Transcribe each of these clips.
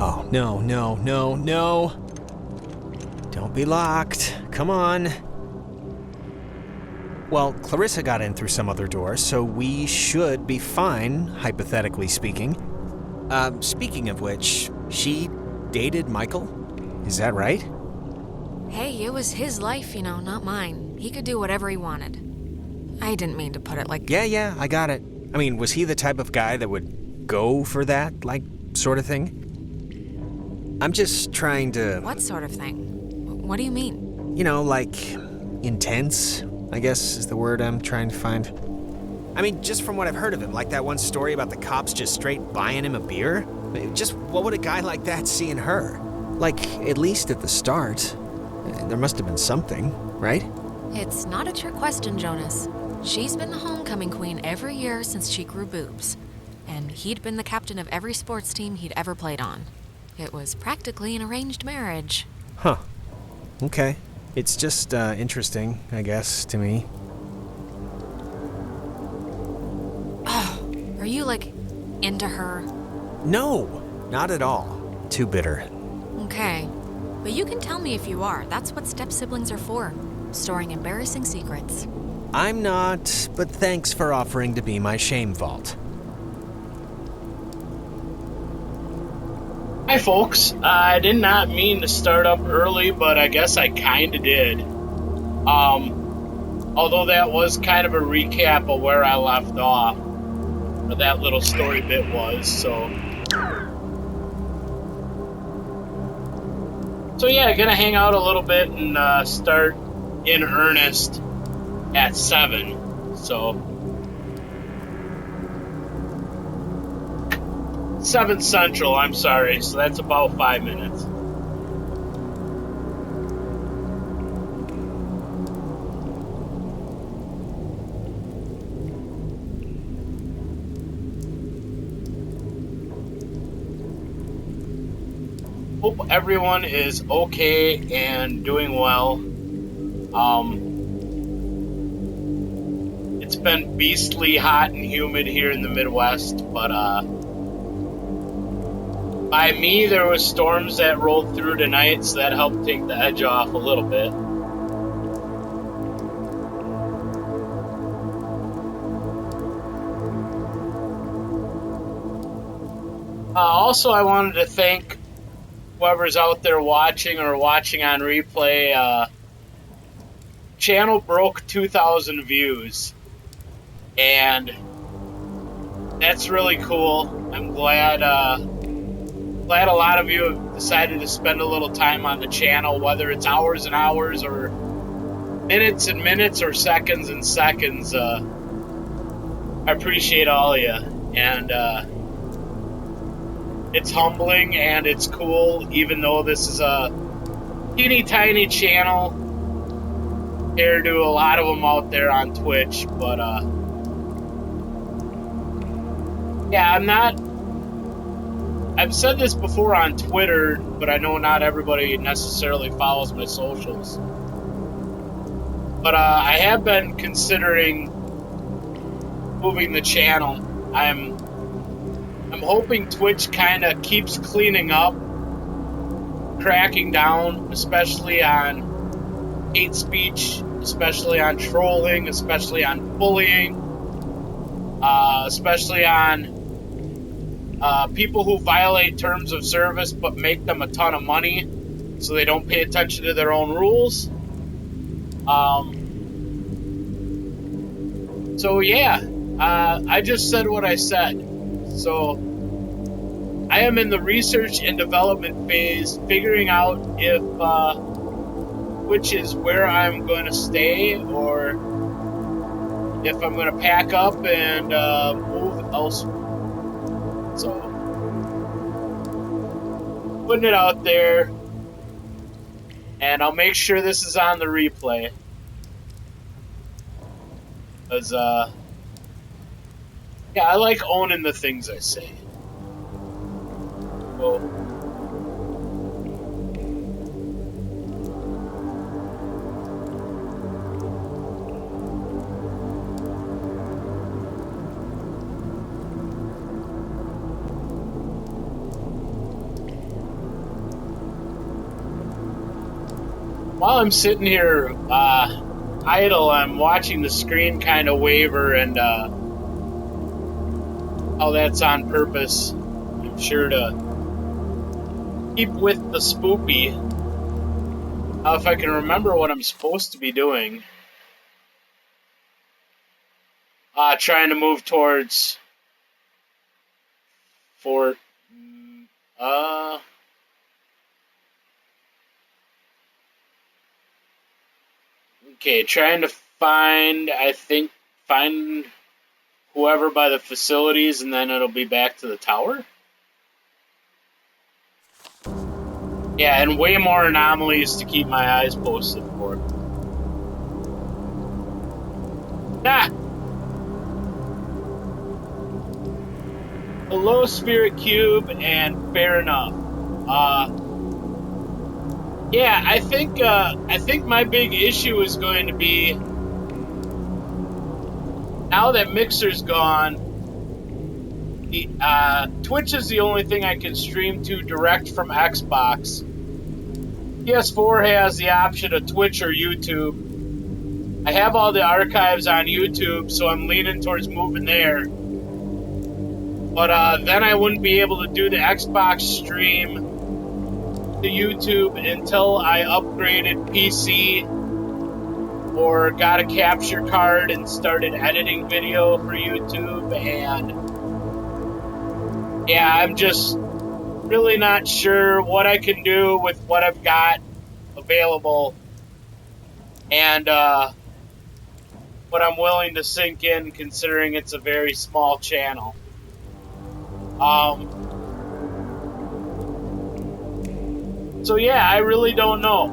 Oh, no, no, no, no. Don't be locked. Come on. Well, Clarissa got in through some other door, so we should be fine, hypothetically speaking. Speaking of which, she dated Michael? Is that right? Hey, it was his life, not mine. He could do whatever he wanted. I didn't mean to put it like... Yeah, I got it. I mean, was he the type of guy that would go for that, sort of thing? I'm just trying to... What sort of thing? What do you mean? Intense, I guess is the word I'm trying to find. I mean, just from what I've heard of him, like that one story about the cops just straight buying him a beer. Just what would a guy like that see in her? At least at the start, there must have been something, right? It's not a trick question, Jonas. She's been the homecoming queen every year since she grew boobs. And he'd been the captain of every sports team he'd ever played on. It was practically an arranged marriage. Huh. Okay. It's just interesting, I guess, to me. Oh, are you, into her? No, not at all. Too bitter. Okay. But you can tell me if you are. That's what step-siblings are for. Storing embarrassing secrets. I'm not, but thanks for offering to be my shame vault. Hi folks, I did not mean to start up early, but I guess I kinda did. Although that was kind of a recap of where I left off, or that little story bit was, so yeah, gonna hang out a little bit and start in earnest at 7, so 7 Central, I'm sorry, so that's about 5 minutes. Hope everyone is okay and doing well. It's been beastly hot and humid here in the Midwest, but by me, there was storms that rolled through tonight, so that helped take the edge off a little bit. Also, I wanted to thank whoever's out there watching or watching on replay. Channel broke 2,000 views, and that's really cool. I'm glad a lot of you have decided to spend a little time on the channel, whether it's hours and hours or minutes and minutes or seconds and seconds. I appreciate all of you, and it's humbling and it's cool, even though this is a teeny tiny channel compared to a lot of them out there on Twitch. But yeah, I've said this before on Twitter, but I know not everybody necessarily follows my socials. But I have been considering moving the channel. I'm hoping Twitch kind of keeps cleaning up, cracking down, especially on hate speech, especially on trolling, especially on bullying, especially on people who violate terms of service but make them a ton of money so they don't pay attention to their own rules. So yeah, I just said what I said. So I am in the research and development phase, figuring out if which is where I'm going to stay, or if I'm going to pack up and move elsewhere. So, putting it out there, and I'll make sure this is on the replay. Because, yeah, I like owning the things I say. Well, while I'm sitting here idle, I'm watching the screen kind of waver, and oh, that's on purpose. I'm sure to keep with the spoopy. If I can remember what I'm supposed to be doing. Trying to move towards Fort. Okay, trying to find whoever by the facilities, and then it'll be back to the tower. Yeah, and way more anomalies to keep my eyes posted for. Ah! Hello, Spirit Cube, and fair enough. Yeah, I think my big issue is going to be now that Mixer's gone. Twitch is the only thing I can stream to direct from Xbox. PS4 has the option of Twitch or YouTube. I have all the archives on YouTube, so I'm leaning towards moving there. But then I wouldn't be able to do the Xbox stream to YouTube until I upgraded PC or got a capture card and started editing video for YouTube. And yeah, I'm just really not sure what I can do with what I've got available, and what I'm willing to sink in, considering it's a very small channel. So yeah, I really don't know.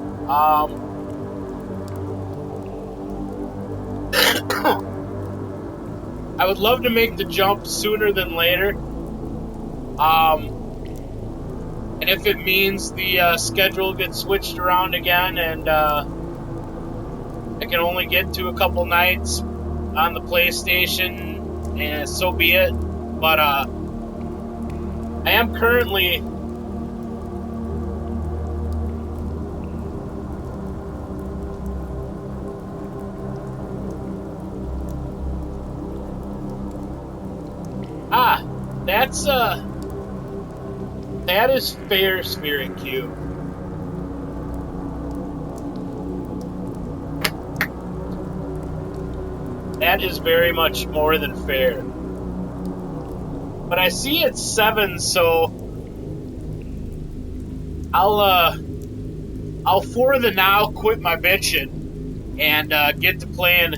I would love to make the jump sooner than later. And if it means the schedule gets switched around again, and I can only get to a couple nights on the PlayStation, and so be it. But I am currently that is fair, Spirit Cube. That is very much more than fair. But I see it's 7, so I'll for the now quit my bitching and get to playing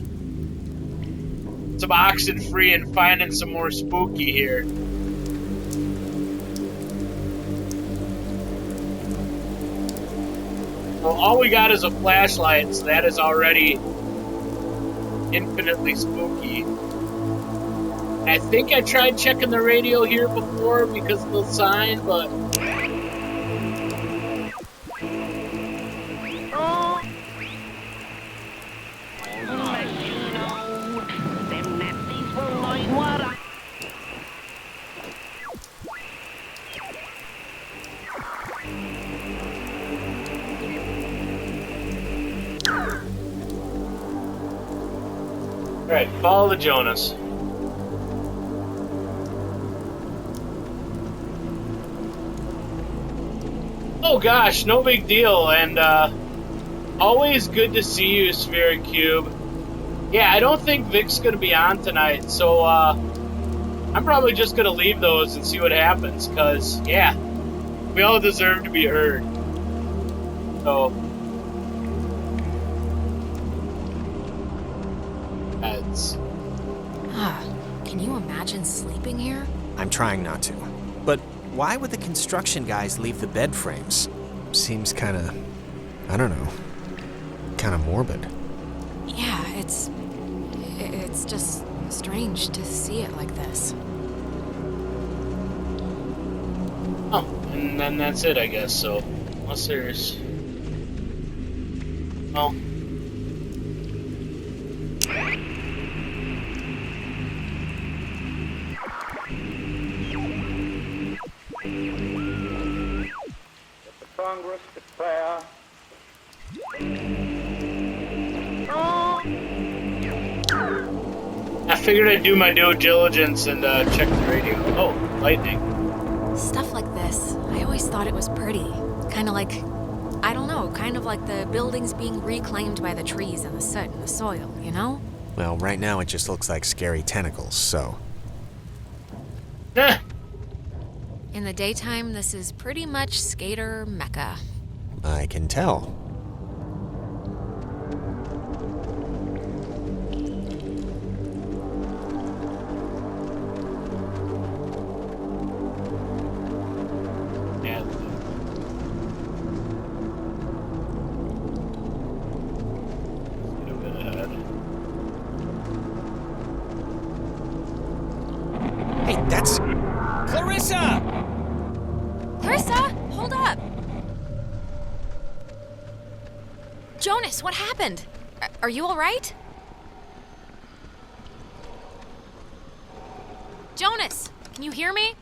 some Oxenfree and finding some more spooky here. Well, all we got is a flashlight, so that is already infinitely spooky. I think I tried checking the radio here before because of the sign, but alright, follow the Jonas. Oh gosh, no big deal, and always good to see you, Spirit Cube. Yeah, I don't think Vic's gonna be on tonight, so I'm probably just gonna leave those and see what happens, cause yeah, we all deserve to be heard. So that's Can you imagine sleeping here? I'm trying not to. But why would the construction guys leave the bed frames? Seems kinda, I don't know, kinda morbid. Yeah, it's just strange to see it like this. oh, and then that's it, I guess. So unless there's oh. Congress declare figured I'd do my due diligence and check the radio. Oh, lightning. Stuff like this, I always thought it was pretty. Kind of like, I don't know, kind of like the buildings being reclaimed by the trees and the soot and the soil, you know? Well, right now it just looks like scary tentacles, so... Eh. In the daytime, this is pretty much skater mecca. I can tell. Yeah. Get a bit ahead. Hey, that's... Clarissa! Clarissa, hold up! Jonas, what happened? Are you all right? Jonas, can you hear me?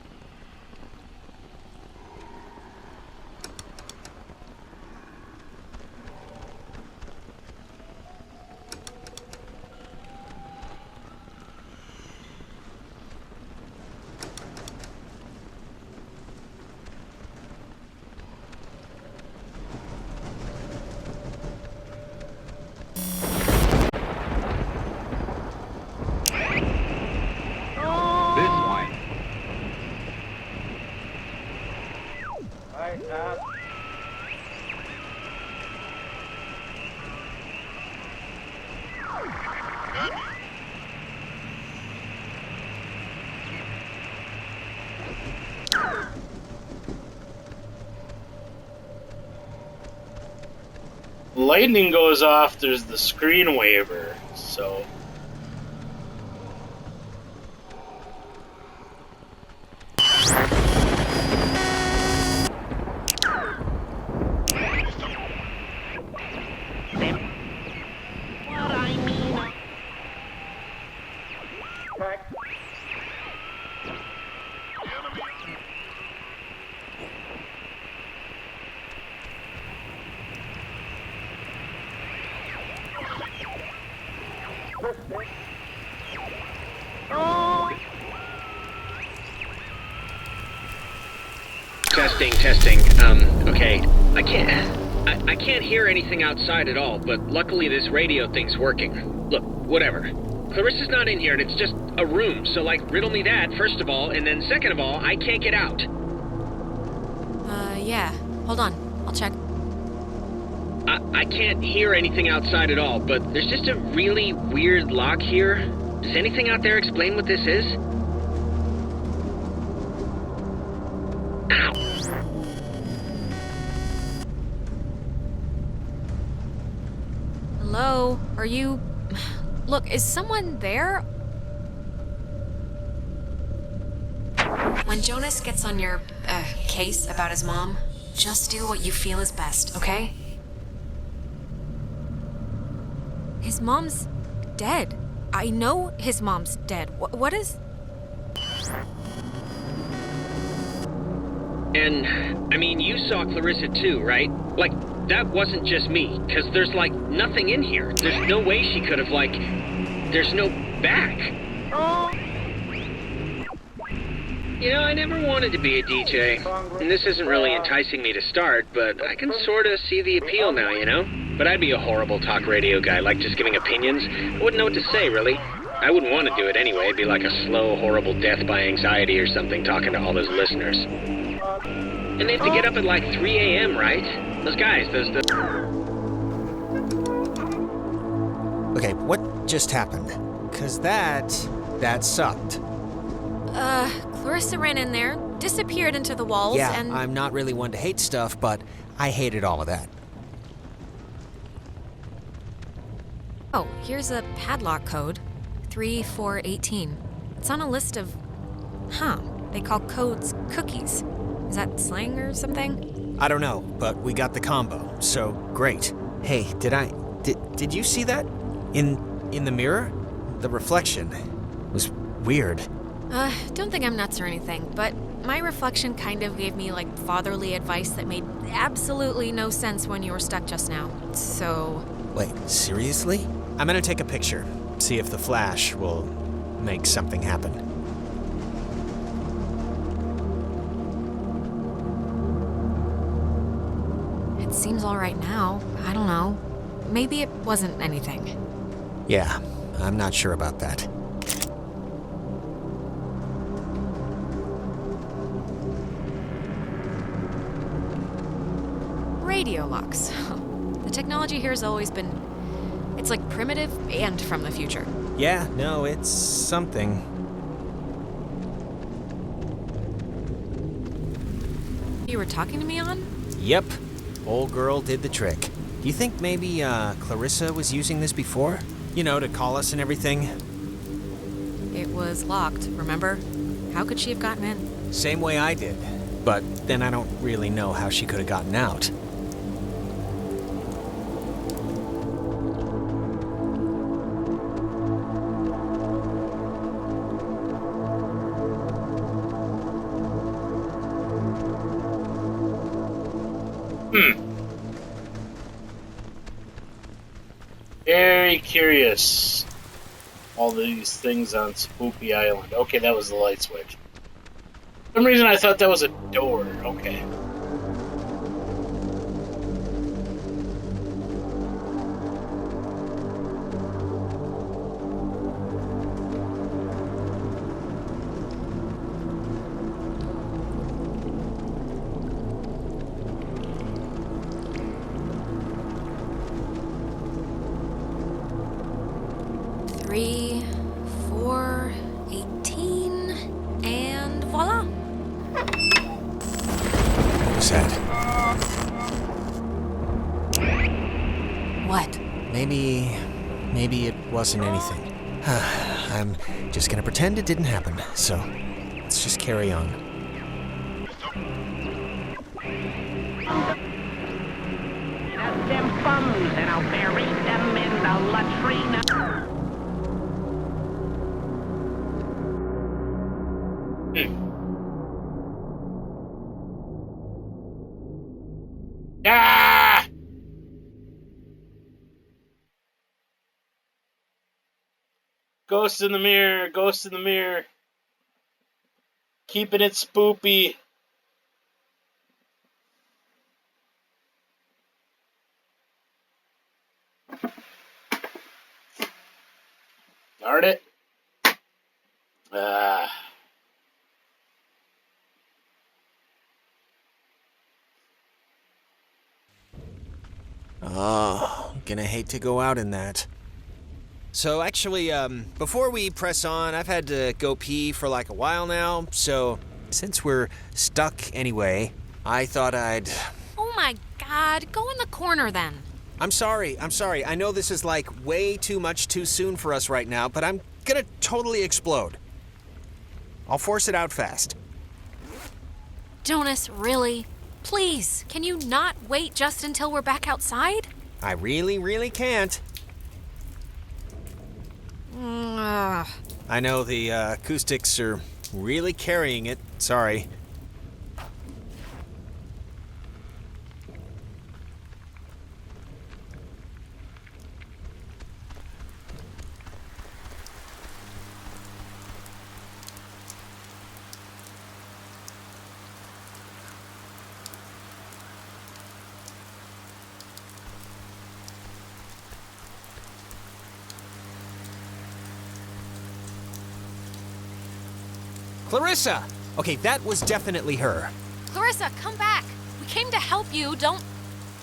Lightning goes off, there's the screen waiver, so... Testing. Okay. I can't hear anything outside at all, but luckily this radio thing's working. Look, whatever. Clarissa's not in here, and it's just a room, so, riddle me that, first of all, and then second of all, I can't get out. Yeah. Hold on. I'll check. I can't hear anything outside at all, but there's just a really weird lock here. Does anything out there explain what this is? Ow. Hello? Are you... Look, is someone there? When Jonas gets on your, case about his mom, just do what you feel is best, okay? His mom's dead. I know his mom's dead. What is... And, I mean, you saw Clarissa too, right? That wasn't just me, because there's, nothing in here. There's no way she could have, there's no back. You know, I never wanted to be a DJ, and this isn't really enticing me to start, but I can sort of see the appeal now, you know? But I'd be a horrible talk radio guy, just giving opinions. I wouldn't know what to say, really. I wouldn't want to do it anyway. It'd be like a slow, horrible death by anxiety or something, talking to all those listeners. And they have to get up at 3 a.m., right? Those guys, Okay, what just happened? 'Cause that sucked. Clarissa ran in there, disappeared into the walls, Yeah, and... I'm not really one to hate stuff, but I hated all of that. Oh, here's a padlock code. 3418. It's on a list of... They call codes cookies. Is that slang or something? I don't know, but we got the combo, so great. Hey, did you see that? In the mirror? The reflection was weird. Don't think I'm nuts or anything, but my reflection kind of gave me, fatherly advice that made absolutely no sense when you were stuck just now. So... Wait, seriously? I'm gonna take a picture, see if the flash will make something happen. It seems all right now. I don't know. Maybe it wasn't anything. Yeah, I'm not sure about that. Radio locks. The technology here has always been... It's like primitive and from the future. Yeah, no, it's something. You were talking to me on? Yep, old girl did the trick. Do you think maybe Clarissa was using this before? You know, to call us and everything? It was locked, remember? How could she have gotten in? Same way I did. But then I don't really know how she could have gotten out. Very curious. All these things on Spoopy Island. Okay, that was the light switch. For some reason I thought that was a door. Okay. Three, 4, 18, and voila! What was that? What? Maybe it wasn't anything. I'm just gonna pretend it didn't happen, so let's just carry on. Them funds and I'll bury them in the latrine. Ah! Ghost in the mirror, ghost in the mirror. Keeping it spoopy. Darn it. Oh, gonna hate to go out in that. So actually, before we press on, I've had to go pee for like a while now, so since we're stuck anyway, I thought I'd... Oh my god, go in the corner then. I'm sorry. I know this is like way too much too soon for us right now, but I'm gonna totally explode. I'll force it out fast. Jonas, really? Please, can you not wait just until we're back outside? I really can't. I know the acoustics are really carrying it. Sorry. Clarissa! Okay, that was definitely her. Clarissa, come back. We came to help you, don't...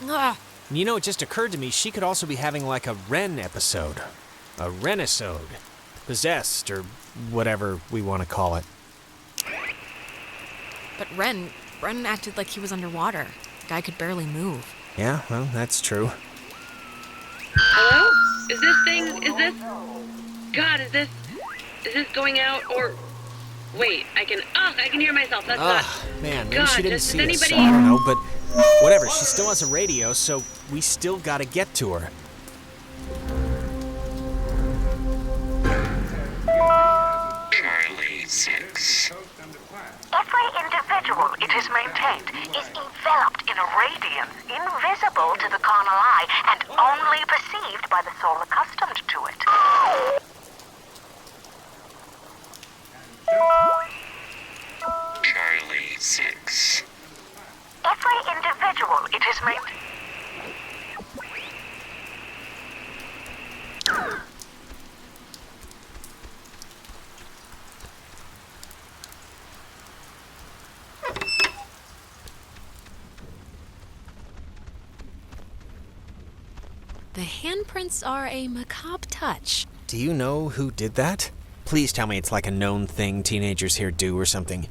Ugh. You know, it just occurred to me she could also be having like a Ren episode. A Renisode. Possessed, or whatever we want to call it. But Ren acted like he was underwater. The guy could barely move. Yeah, well, that's true. Hello? Is this going out, or... Wait, I can hear myself, that's not... Man, maybe God, she didn't does see us. anybody... I don't know, but whatever, she still has a radio, so we still gotta get to her. Charlie 6. Every individual, it is maintained, is enveloped in a radiance invisible to the carnal eye and only perceived by the soul accustomed to it. individual. It is maintained. The handprints are a macabre touch. Do you know who did that? Please tell me it's like a known thing teenagers here do or something.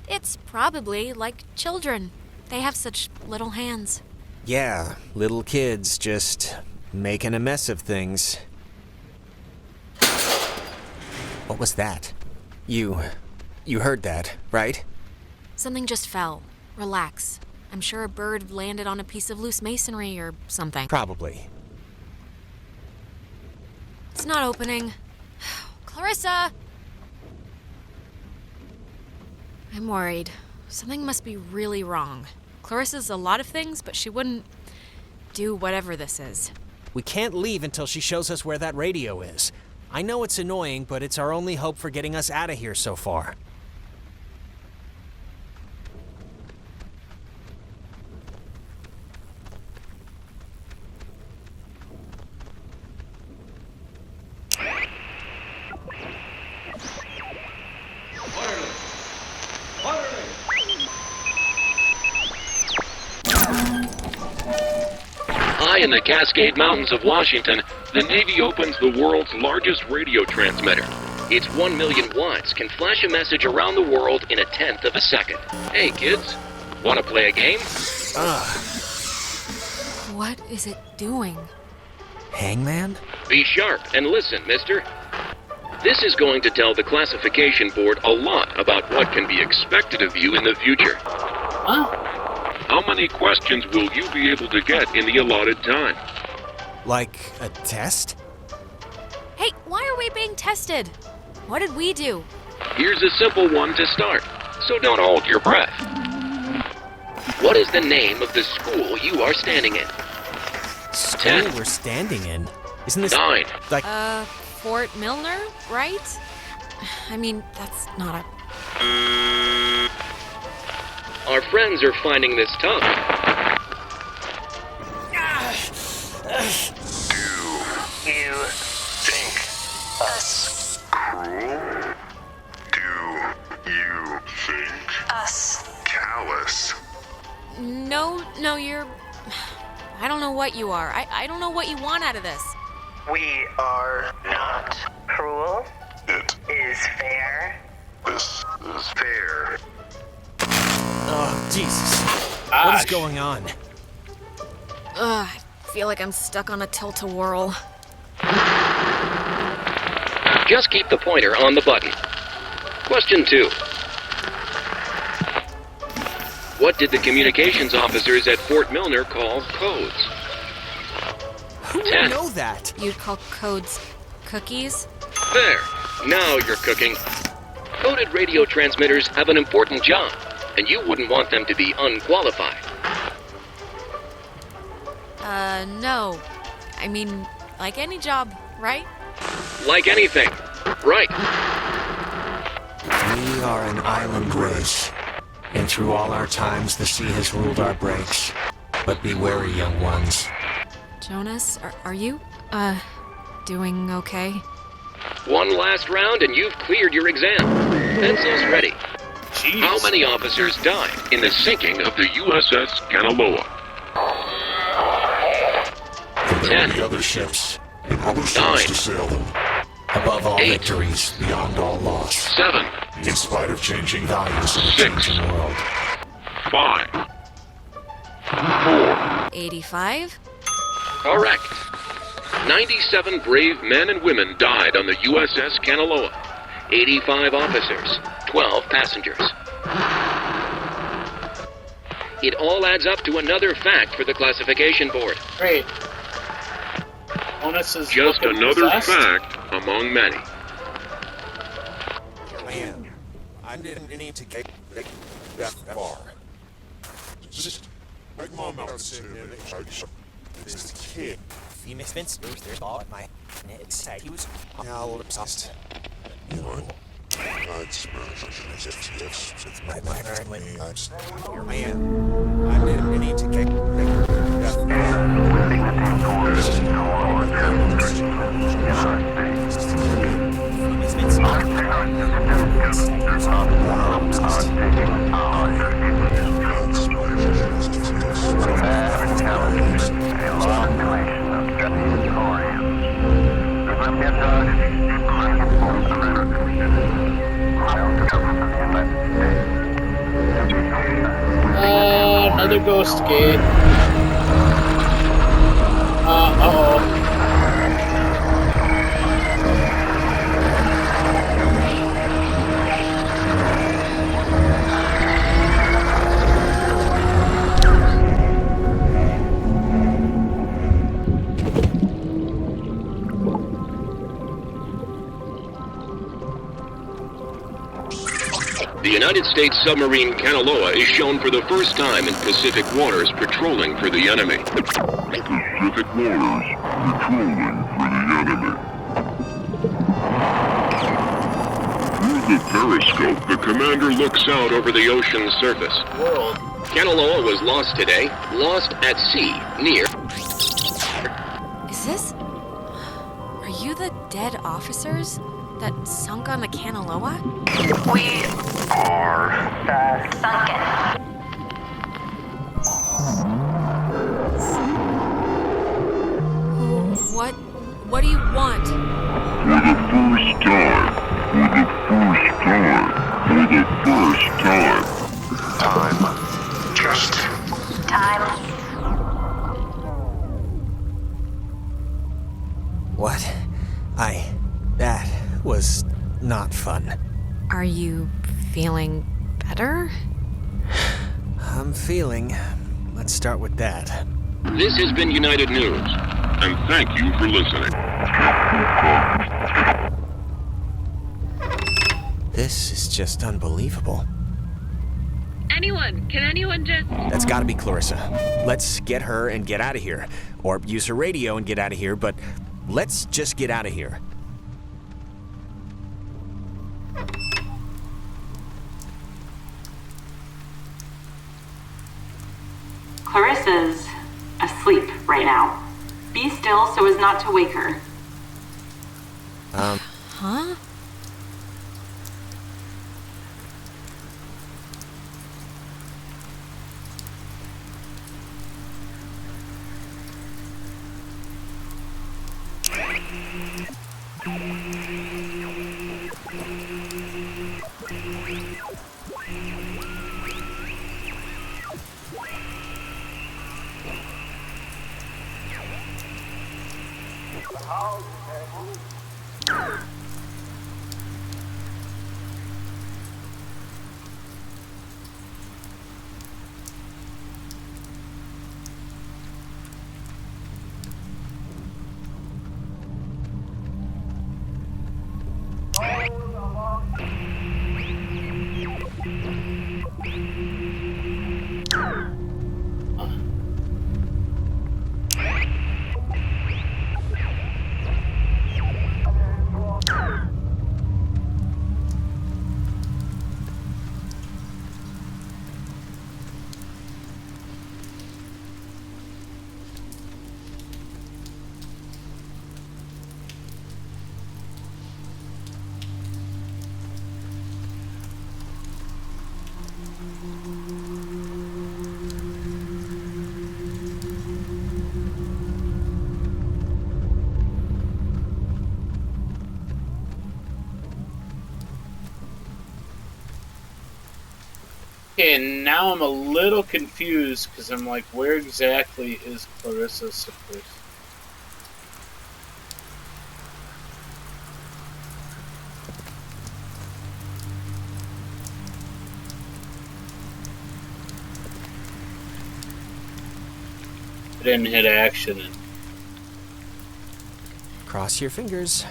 It's probably like children. They have such little hands. Yeah, little kids just making a mess of things. What was that? You heard that, right? Something just fell. Relax. I'm sure a bird landed on a piece of loose masonry or something. Probably. It's not opening. Clarissa! I'm worried. Something must be really wrong. Clarissa's a lot of things, but she wouldn't do whatever this is. We can't leave until she shows us where that radio is. I know it's annoying, but it's our only hope for getting us out of here so far. High in the Cascade Mountains of Washington, the Navy opens the world's largest radio transmitter. Its 1 million watts can flash a message around the world in a tenth of a second. Hey, kids, want to play a game? What is it doing? Hangman? Be sharp and listen, mister. This is going to tell the classification board a lot about what can be expected of you in the future. Huh? How many questions will you be able to get in the allotted time? Like a test? Hey, why are we being tested? What did we do? Here's a simple one to start, so don't hold your breath. What is the name of the school you are standing in? School 10. we're standing in? Isn't this 9. like... Fort Milner, right? I mean, that's not a... Our friends are finding this tough. Do you think us cruel? Do you think Us. callous? No, you're... I don't know what you are. I don't know what you want out of this. We are not cruel. It Is fair. This is fair. Oh, Jesus. What Gosh. is going on? I feel like I'm stuck on a tilt-a-whirl. Just keep the pointer on the button. Question 2. What did the communications officers at Fort Milner call codes? Who would 10. know that? You'd call codes cookies? There. Now you're cooking. Coded radio transmitters have an important job, and you wouldn't want them to be unqualified. No. I mean, like any job, right? Like anything. Right. We are an island race, and through all our times the sea has ruled our breaks. But be wary, young ones. Jonas, are you, doing okay? One last round and you've cleared your exam. Pencils ready. Jeez. How many officers died in the sinking of the USS Kanaloa? For there 10. will be other ships, and other 9. ships to sail them. Above all 8. victories, beyond all loss. 7. In spite of changing values in a 6. changing world. 5. 4. 85? Correct. 97 brave men and women died on the USS Kanaloa. 85 officers, 12 passengers. It all adds up to another fact for the classification board. Great. Bonus is Just looking another possessed. fact among many. Man, I didn't need to get that far. Just like mom out sitting in this kid. You misspent there's ball at my head. He was now obsessed. You know, I'd smash as if with my family. I am. I need to get. Another ghost gate. Uh-oh. The United States submarine Kanaloa is shown for the first time in Pacific waters patrolling for the enemy. Pacific waters, patrolling for the enemy. Through the periscope, the commander looks out over the ocean's surface. World. Kanaloa was lost today, lost at sea, near... Is this... Are you the dead officers that sunk on the Kanaloa? We are sunken. What do you want? For the first time. Time. Just Time. What? That was not fun. Are you feeling better? I'm feeling. Let's start with that. This has been United News, and thank you for listening. This is just unbelievable. Can anyone just... That's gotta be Clarissa. Let's get her and get out of here. Or use her radio and get out of here, but let's just get out of here. Clarissa's asleep right now. Be still so as not to wake her. Huh? Okay, now I'm a little confused because I'm like, where exactly is Clarissa supposed? I didn't hit action. Cross your fingers.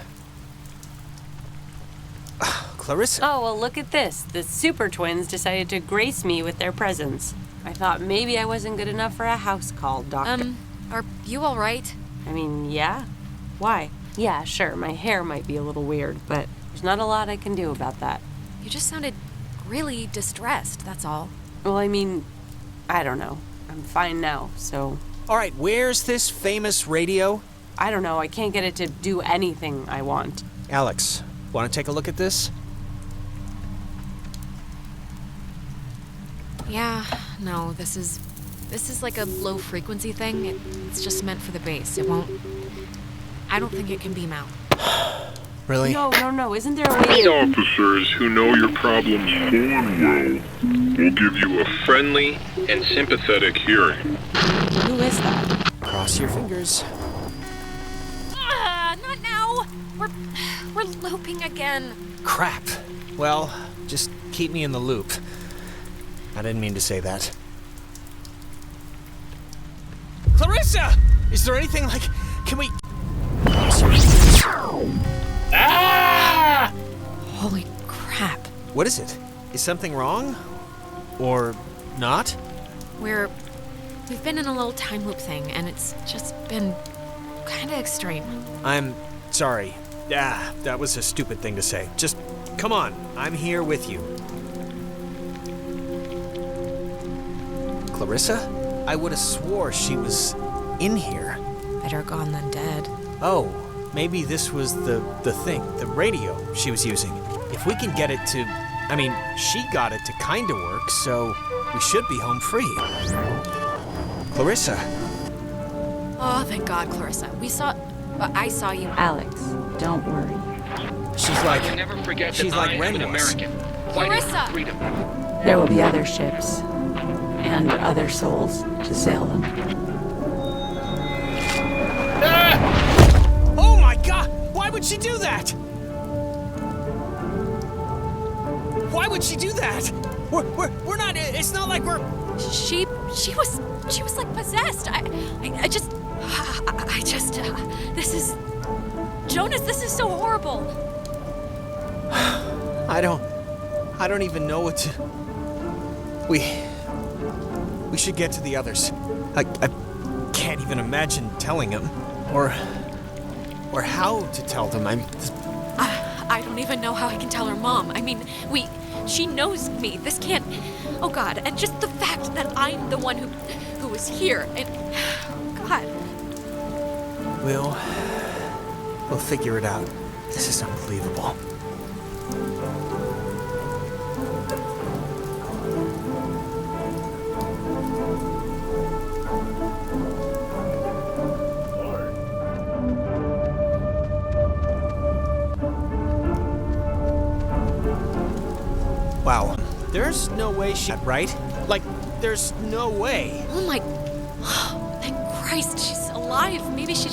Clarissa. Oh, well, look at this. The Super Twins decided to grace me with their presence. I thought maybe I wasn't good enough for a house call, Doctor. Are you all right? I mean, yeah. Why? Yeah, sure, my hair might be a little weird, but There's not a lot I can do about that. You just sounded really distressed, that's all. Well, I mean, I don't know. I'm fine now, so... All right, where's this famous radio? I don't know. I can't get it to do anything I want. Alex, want to take a look at this? Yeah, no, this is like a low frequency thing. It's just meant for the bass. It won't... I don't think it can beam out. Really? No. Isn't there a way These to... officers who know your problems full and well will give you a friendly and sympathetic hearing. Who is that? Cross your fingers. Not now! We're looping again. Crap. Well, just keep me in the loop. I didn't mean to say that. Clarissa! Is there anything like... Can we... Ah! Holy crap. What is it? Is something wrong? Or not? We've been in a little time loop thing, and it's just been kind of extreme. I'm sorry. That was a stupid thing to say. Just come on. I'm here with you. Clarissa? I would have swore she was in here. Better gone than dead. Oh, maybe this was the thing, the radio she was using. If we can get it to... I mean, she got it to kind of work, so we should be home free. Clarissa. Oh, thank God, Clarissa. I saw you. Alex, don't worry. She's like... Never forget she's that like I am Ren an was. American. Clarissa! Fighting for freedom. There will be other ships and other souls to sail them. Oh my God! Why would she do that? Why would she do that? We're not... It's not like we're... She was like possessed. I just, this is... Jonas, this is so horrible. I don't even know what to... We should get to the others. I can't even imagine telling them. Or how to tell them. I don't even know how I can tell her mom. I mean, she knows me. This can't... Oh, God. And just the fact that I'm the one who was here. And... God. We'll figure it out. This is unbelievable. Wow. There's no way she... Right? Like, there's no way. Oh, my... Thank Christ, she's alive. Maybe she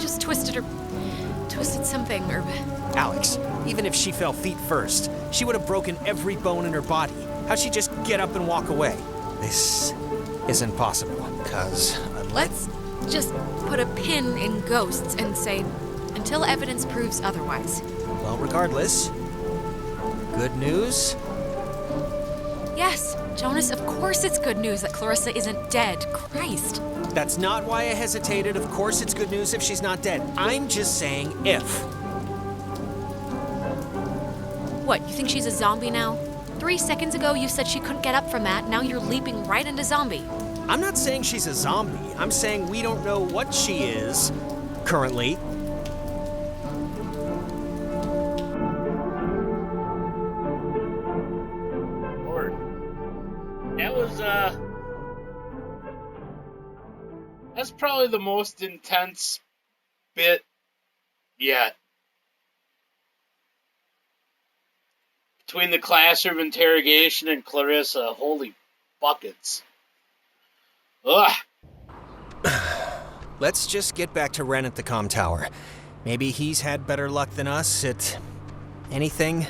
just twisted something, or... Alex, even if she fell feet first, she would have broken every bone in her body. How'd she just get up and walk away? This isn't possible, because... Let's just put a pin in ghosts and say, until evidence proves otherwise. Well, regardless, good news? Yes, Jonas, of course it's good news that Clarissa isn't dead. Christ. That's not why I hesitated. Of course it's good news if she's not dead. I'm just saying if. What, you think she's a zombie now? 3 seconds ago you said she couldn't get up from that, now you're leaping right into zombie. I'm not saying she's a zombie. I'm saying we don't know what she is currently. Lord. That was, that's probably the most intense bit yet. Between the classroom interrogation and Clarissa, holy buckets. Ugh. Let's just get back to Ren at the comm tower. Maybe he's had better luck than us at anything.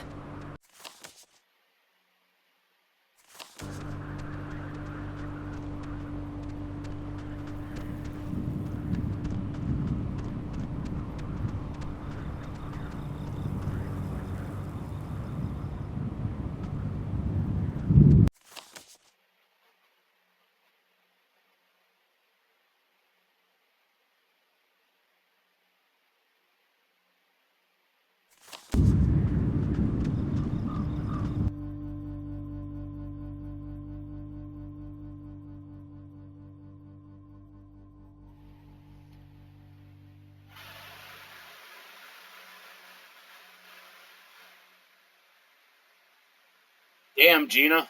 Damn, Gina.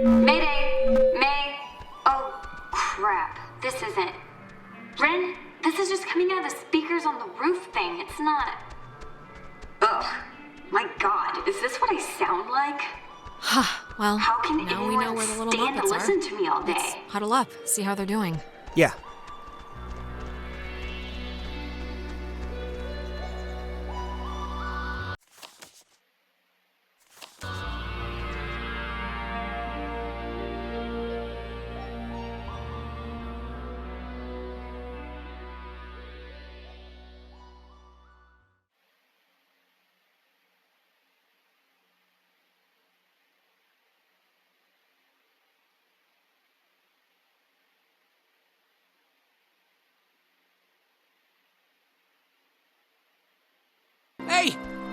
Mayday! May! Oh, crap. This isn't. Ren, this is just coming out of the speakers on the roof thing. It's not. Ugh. My god, is this what I sound like? Well, how can now we know where the little stand Muppets to listen are. to me all day? Let's huddle up, see how they're doing. Yeah.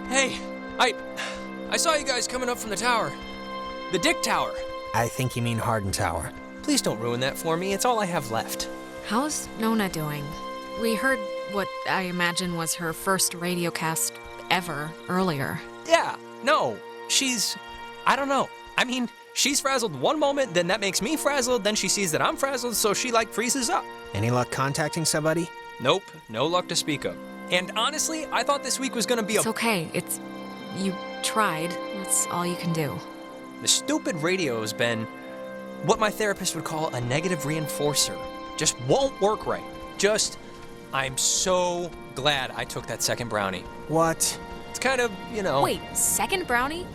Hey, I saw you guys coming up from the tower. The Dick Tower. I think you mean Harden Tower. Please don't ruin that for me. It's all I have left. How's Nona doing? We heard what I imagine was her first radio cast ever earlier. Yeah, no, I don't know. I mean, she's frazzled one moment, then that makes me frazzled, then she sees that I'm frazzled, so she freezes up. Any luck contacting somebody? Nope, no luck to speak of. And honestly, I thought this week was gonna be It's okay. You tried. That's all you can do. The stupid radio has been what my therapist would call a negative reinforcer. Just won't work right. I'm so glad I took that second brownie. What? It's kind of, Wait, second brownie?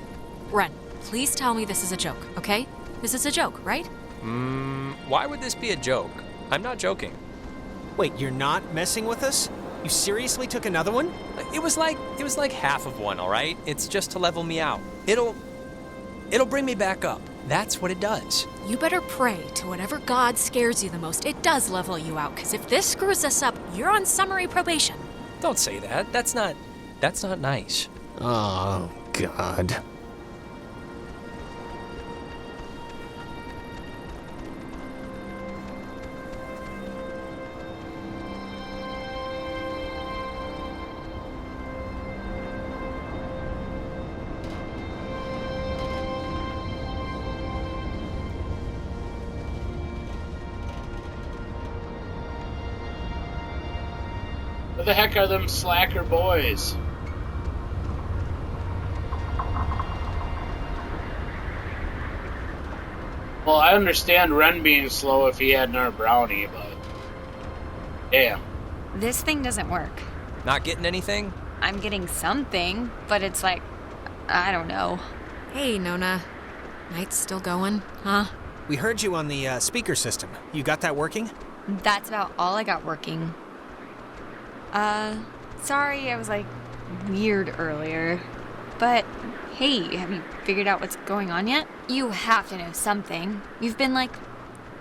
Ren, please tell me this is a joke, okay? This is a joke, right? Why would this be a joke? I'm not joking. Wait, you're not messing with us? You seriously took another one? It was like half of one, all right? It's just to level me out. It'll bring me back up. That's what it does. You better pray to whatever god scares you the most. It does level you out, because if this screws us up, you're on summary probation. Don't say that. That's not nice. Oh, God. Where the heck are them slacker boys? Well, I understand Ren being slow if he had another brownie, but... Damn. This thing doesn't work. Not getting anything? I'm getting something, but it's I don't know. Hey, Nona. Night's still going, huh? We heard you on the speaker system. You got that working? That's about all I got working. Sorry I was weird earlier. But, hey, have you figured out what's going on yet? You have to know something. You've been,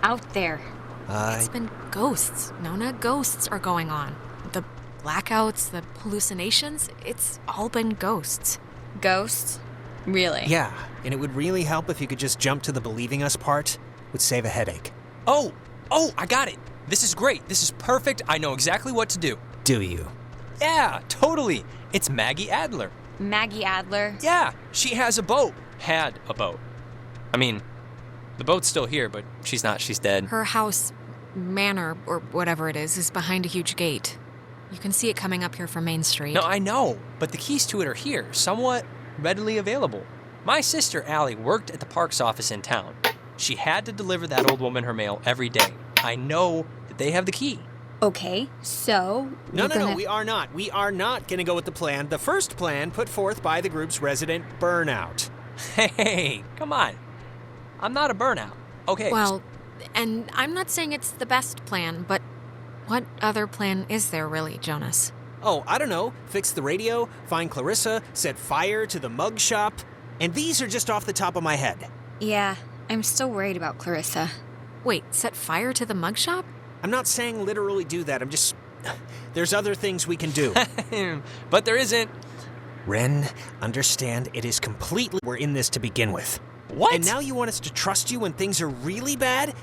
out there. It's been ghosts, Nona. Ghosts are going on. The blackouts, the hallucinations, it's all been ghosts. Ghosts? Really? Yeah, and it would really help if you could just jump to the believing us part. Would save a headache. Oh, I got it. This is great. This is perfect. I know exactly what to do. Do you? Yeah, totally. It's Maggie Adler. Maggie Adler? Yeah, she has a boat. Had a boat. I mean, the boat's still here, but she's not. She's dead. Her house, manor, or whatever it is behind a huge gate. You can see it coming up here from Main Street. No, I know, but the keys to it are here, somewhat readily available. My sister, Allie, worked at the parks office in town. She had to deliver that old woman her mail every day. I know that they have the key. Okay, so... No, we are not. We are not going to go with the plan. The first plan put forth by the group's resident burnout. Hey, come on. I'm not a burnout. Okay. Well, and I'm not saying it's the best plan, but what other plan is there really, Jonas? Oh, I don't know. Fix the radio, find Clarissa, set fire to the mug shop. And these are just off the top of my head. Yeah, I'm still worried about Clarissa. Wait, set fire to the mug shop? I'm not saying literally do that. I'm just... There's other things we can do. But there isn't. Ren, understand it is completely we're in this to begin with. What? And now you want us to trust you when things are really bad?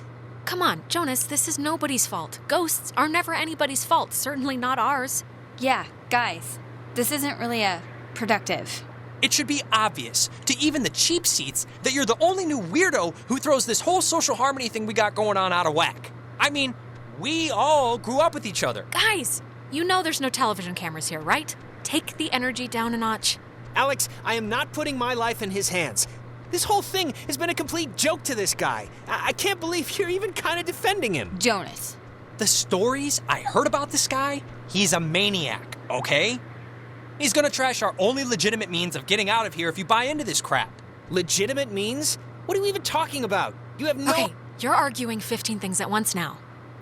Come on, Jonas, this is nobody's fault. Ghosts are never anybody's fault, certainly not ours. Yeah, guys, this isn't really productive. It should be obvious to even the cheap seats that you're the only new weirdo who throws this whole social harmony thing we got going on out of whack. I mean, we all grew up with each other. Guys, you know there's no television cameras here, right? Take the energy down a notch. Alex, I am not putting my life in his hands. This whole thing has been a complete joke to this guy. I can't believe you're even kind of defending him. Jonas. The stories I heard about this guy, he's a maniac, okay? He's gonna trash our only legitimate means of getting out of here if you buy into this crap. Legitimate means? What are you even talking about? You have no... Okay, you're arguing 15 things at once now.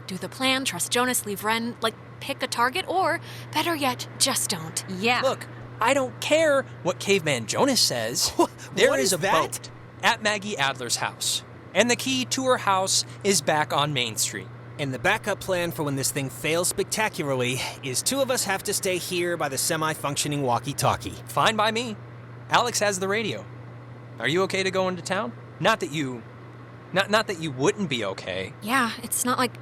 Do the plan, trust Jonas, leave Ren, pick a target, or, better yet, just don't. Yeah. Look, I don't care what Caveman Jonas says. There is a boat at Maggie Adler's house, and the key to her house is back on Main Street. And the backup plan for when this thing fails spectacularly is two of us have to stay here by the semi-functioning walkie-talkie. Fine by me. Alex has the radio. Are you okay to go into town? Not that you wouldn't be okay. Yeah, it's not like,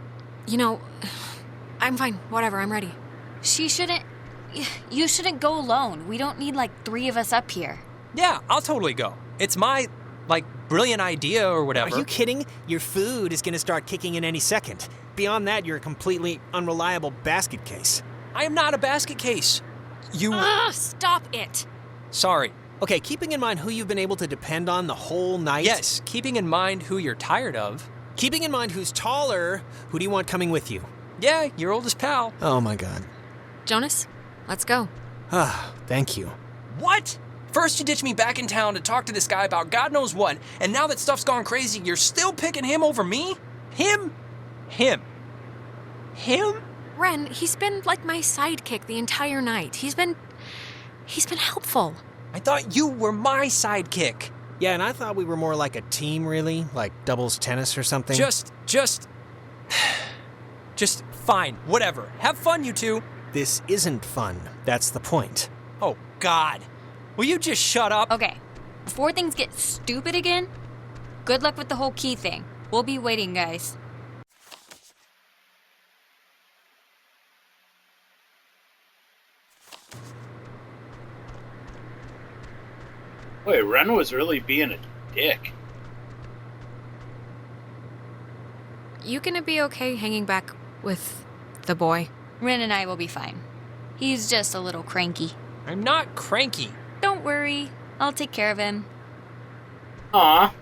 I'm fine, whatever, I'm ready. You shouldn't go alone. We don't need 3 of us up here. Yeah, I'll totally go. It's my, brilliant idea or whatever. Are you kidding? Your food is gonna start kicking in any second. Beyond that, you're a completely unreliable basket case. I am not a basket case. Stop it. Sorry. Okay, keeping in mind who you've been able to depend on the whole night. Yes, keeping in mind who you're tired of. Keeping in mind who's taller, who do you want coming with you? Yeah, your oldest pal. Oh my god. Jonas, let's go. Thank you. What? First you ditch me back in town to talk to this guy about God knows what, and now that stuff's gone crazy, you're still picking him over me? Him? Ren, he's been my sidekick the entire night. He's been helpful. I thought you were my sidekick. Yeah, and I thought we were more like a team, really, like doubles tennis or something. Just fine, whatever. Have fun, you two. This isn't fun. That's the point. Oh, God. Will you just shut up? Okay, before things get stupid again, good luck with the whole key thing. We'll be waiting, guys. Wait, Ren was really being a dick. You gonna be okay hanging back with the boy? Ren and I will be fine. He's just a little cranky. I'm not cranky. Don't worry. I'll take care of him. Aw.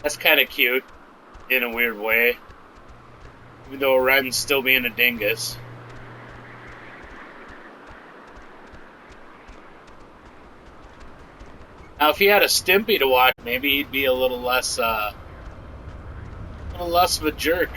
That's kind of cute, in a weird way. Even though Ren's still being a dingus. Now, if he had a Stimpy to watch, maybe he'd be a little less of a jerk.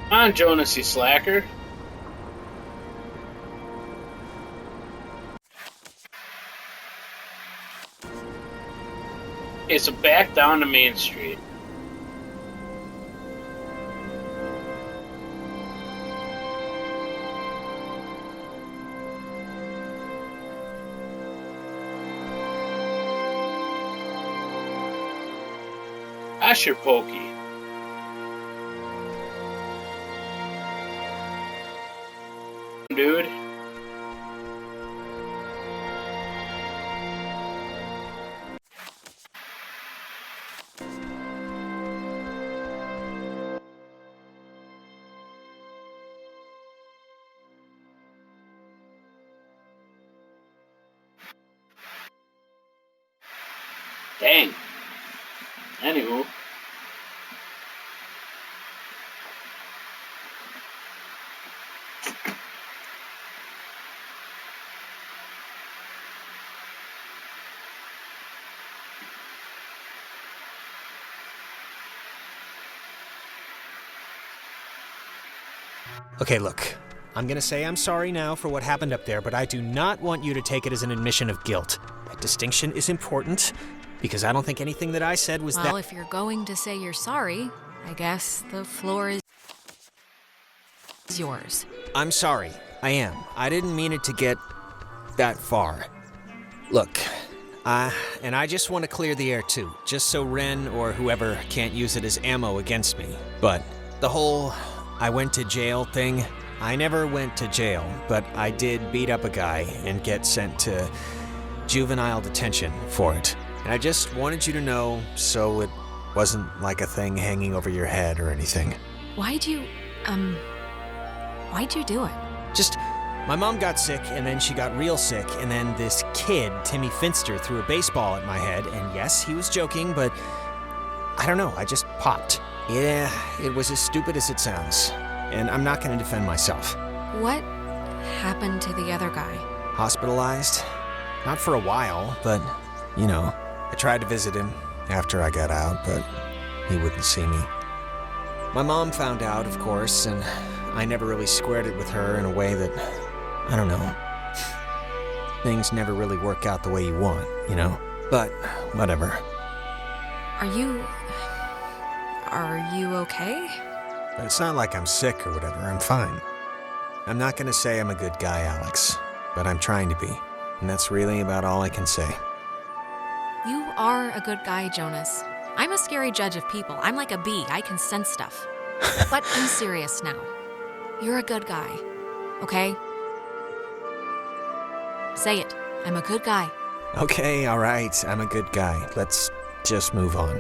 Come on, Jonas, you slacker. Okay, so back down to Main Street. Gosh, you're pokey. Dude. Dang. Anywho. Okay, look. I'm gonna say I'm sorry now for what happened up there, but I do not want you to take it as an admission of guilt. That distinction is important, because I don't think anything that I said was Well, if you're going to say you're sorry, I guess the floor is yours. I'm sorry. I am. I didn't mean it to get that far. Look, and I just want to clear the air too, just so Ren or whoever can't use it as ammo against me. But the whole I went to jail thing, I never went to jail, but I did beat up a guy and get sent to juvenile detention for it. And I just wanted you to know so it wasn't like a thing hanging over your head or anything. Why'd you do it? Just, my mom got sick, and then she got real sick, and then this kid, Timmy Finster, threw a baseball at my head, and yes, he was joking, but I don't know, I just popped. Yeah, it was as stupid as it sounds, and I'm not gonna defend myself. What happened to the other guy? Hospitalized? Not for a while, but, you know, I tried to visit him after I got out, but he wouldn't see me. My mom found out, of course, and I never really squared it with her in a way that, I don't know. Things never really work out the way you want, you know? But, whatever. Are you okay? But it's not like I'm sick or whatever, I'm fine. I'm not gonna say I'm a good guy, Alex, but I'm trying to be. And that's really about all I can say. You are a good guy, Jonas. I'm a scary judge of people. I'm like a bee. I can sense stuff. But I'm serious now. You're a good guy, okay? Say it. I'm a good guy. Okay, all right, I'm a good guy. Let's just move on.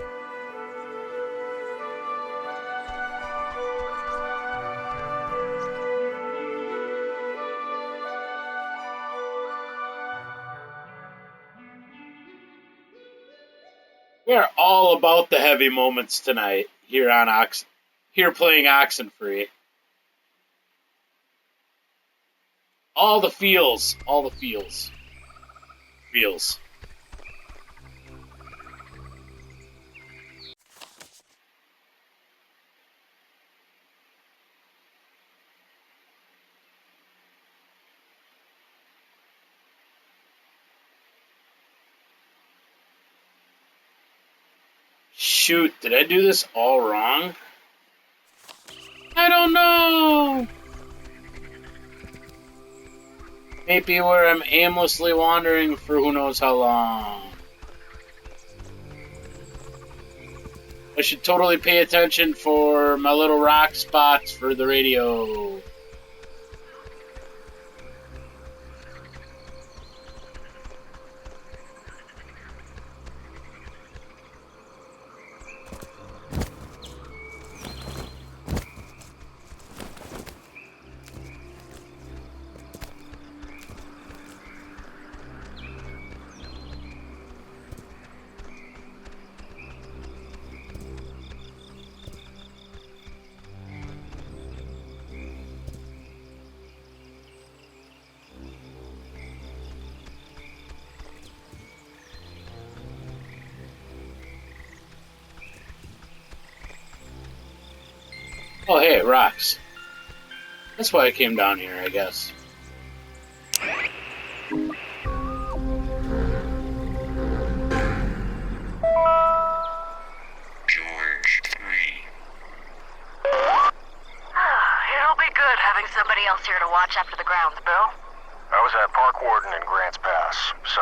We're all about the heavy moments tonight here on playing Oxenfree. All the feels. Feels. Shoot, did I do this all wrong? I don't know! Maybe where I'm aimlessly wandering for who knows how long. I should totally pay attention for my little rock spots for the radio. Oh, hey, rocks. That's why I came down here, I guess. It'll be good having somebody else here to watch after the grounds, Bill. I was a park warden in Grants Pass, so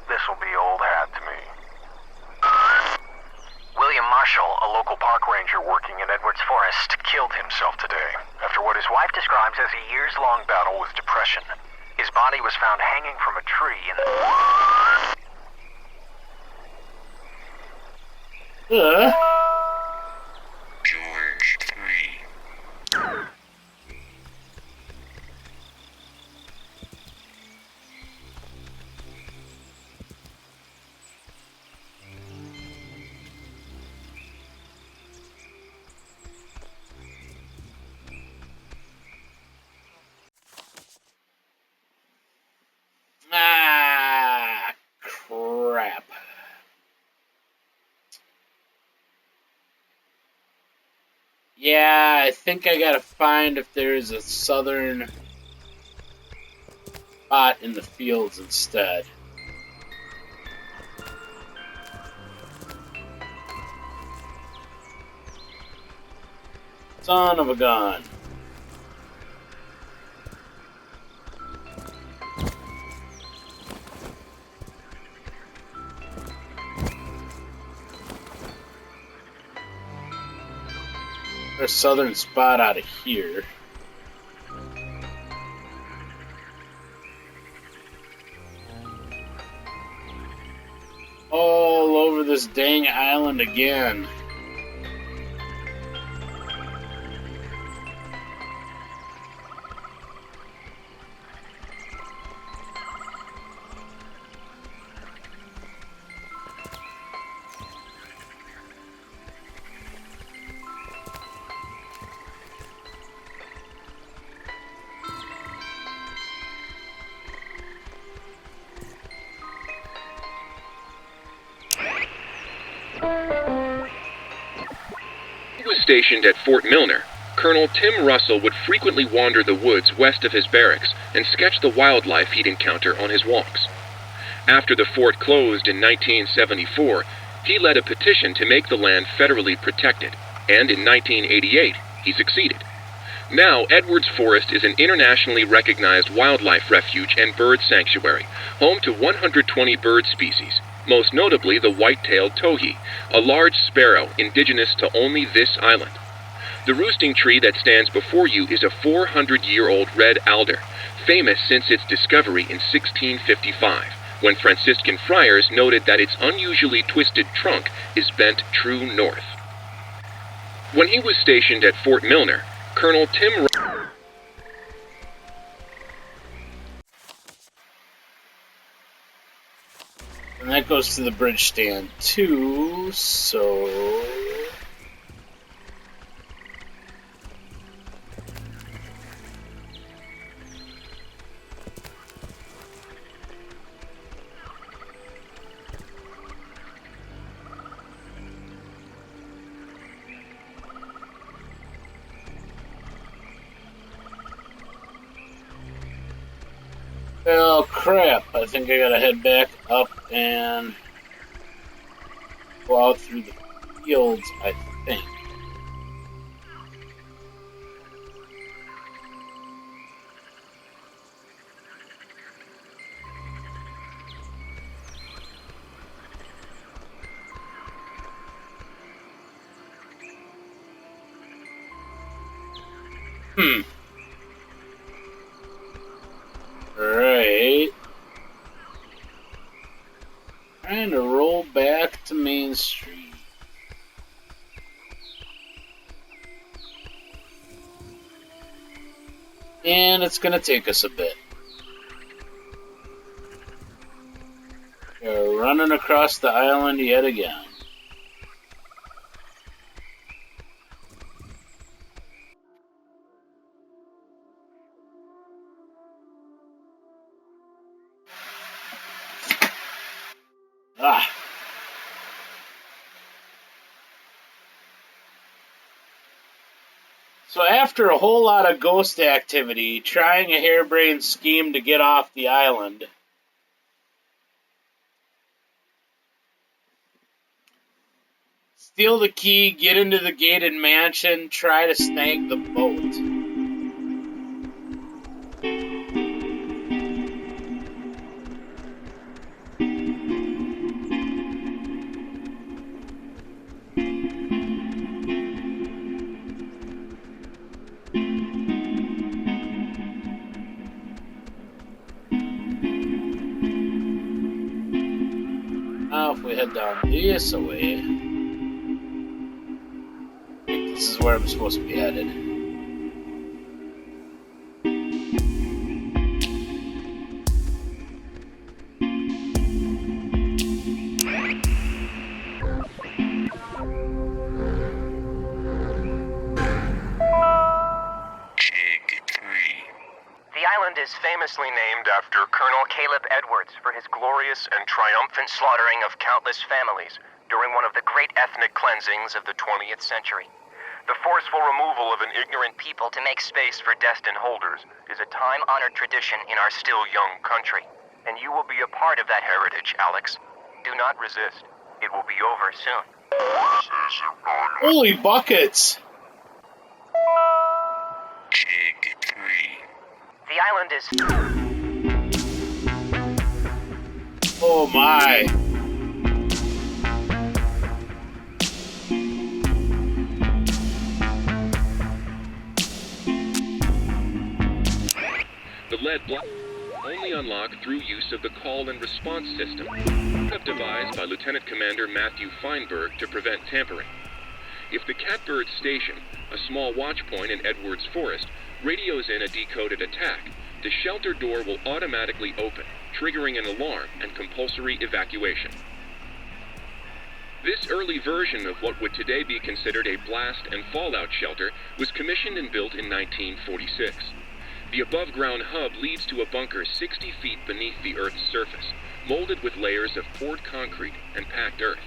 this'll be old hat to me. William Marshall, a local park ranger working in Edwards Forest, killed himself today after what his wife describes as a years-long battle with depression. His body was found hanging from a tree in the... George 3. Ah, crap. Yeah, I think I gotta find if there's a southern spot in the fields instead. Son of a gun. There's a southern spot out of here. All over this dang island again. Stationed at Fort Milner, Colonel Tim Russell would frequently wander the woods west of his barracks and sketch the wildlife he'd encounter on his walks. After the fort closed in 1974, he led a petition to make the land federally protected, and in 1988, he succeeded. Now, Edwards Forest is an internationally recognized wildlife refuge and bird sanctuary, home to 120 bird species, most notably the white-tailed towhee, a large sparrow indigenous to only this island. The roosting tree that stands before you is a 400-year-old red alder, famous since its discovery in 1655, when Franciscan friars noted that its unusually twisted trunk is bent true north. When he was stationed at Fort Milner, Colonel Tim And that goes to the bridge stand too, so... Oh crap, I think I gotta head back up and go out through the fields, I think. Right. Trying to roll back to Main Street. And it's gonna take us a bit. We're running across the island yet again. Ah. So after a whole lot of ghost activity, trying a harebrained scheme to get off the island, steal the key, get into the gated mansion, try to snag the boat. Now if we head down this way, I think this is where I'm supposed to be headed. The island is famously named after Colonel Caleb Edwards for his glorious and triumphant slaughtering of countless families during one of the great ethnic cleansings of the 20th century. The forceful removal of an ignorant people to make space for destined holders is a time-honored tradition in our still young country. And you will be a part of that heritage, Alex. Do not resist. It will be over soon. Holy buckets! The island is... Oh my. The lead block only unlocked through use of the call and response system, devised by Lieutenant Commander Matthew Feinberg to prevent tampering. If the Catbird Station, a small watch point in Edwards Forest, radios in a decoded attack, the shelter door will automatically open, triggering an alarm and compulsory evacuation. This early version of what would today be considered a blast and fallout shelter was commissioned and built in 1946. The above-ground hub leads to a bunker 60 feet beneath the Earth's surface, molded with layers of poured concrete and packed earth.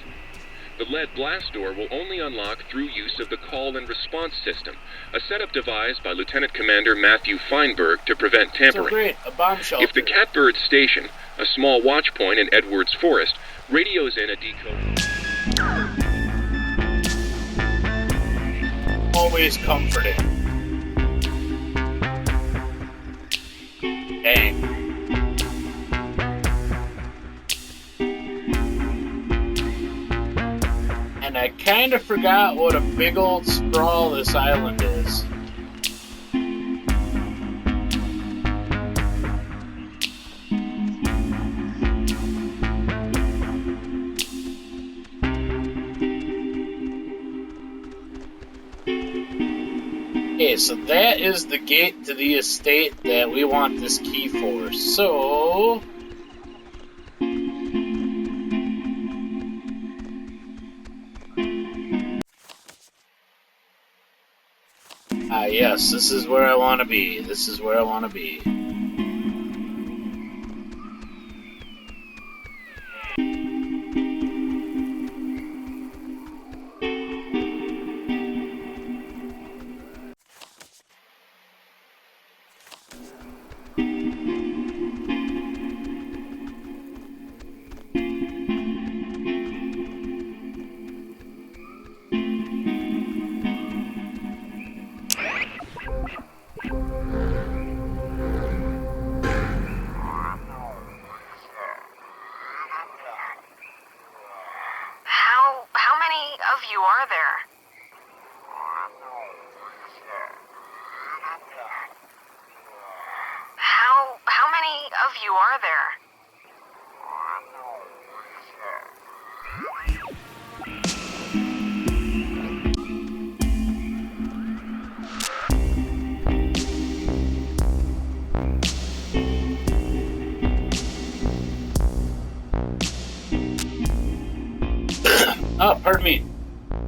The lead blast door will only unlock through use of the call and response system, a setup devised by Lieutenant Commander Matthew Feinberg to prevent tampering. So great, a bomb shelter. If the Catbird Station, a small watch point in Edwards Forest, radios in a decoded... Always comforting. Dang. And I kind of forgot what a big old sprawl this island is. Okay, so that is the gate to the estate that we want this key for. So... yes, this is where I want to be. This is where I want to be. Oh, pardon me.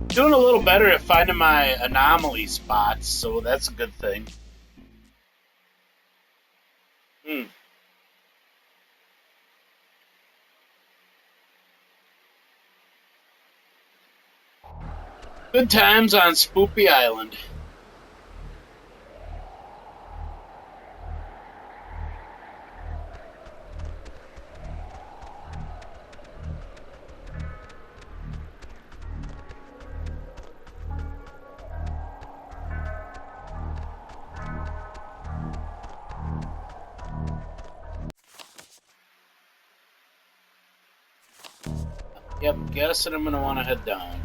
Doing a little better at finding my anomaly spots, so that's a good thing. Good times on Spoopy Island. Yep, guessing I'm gonna want to head down.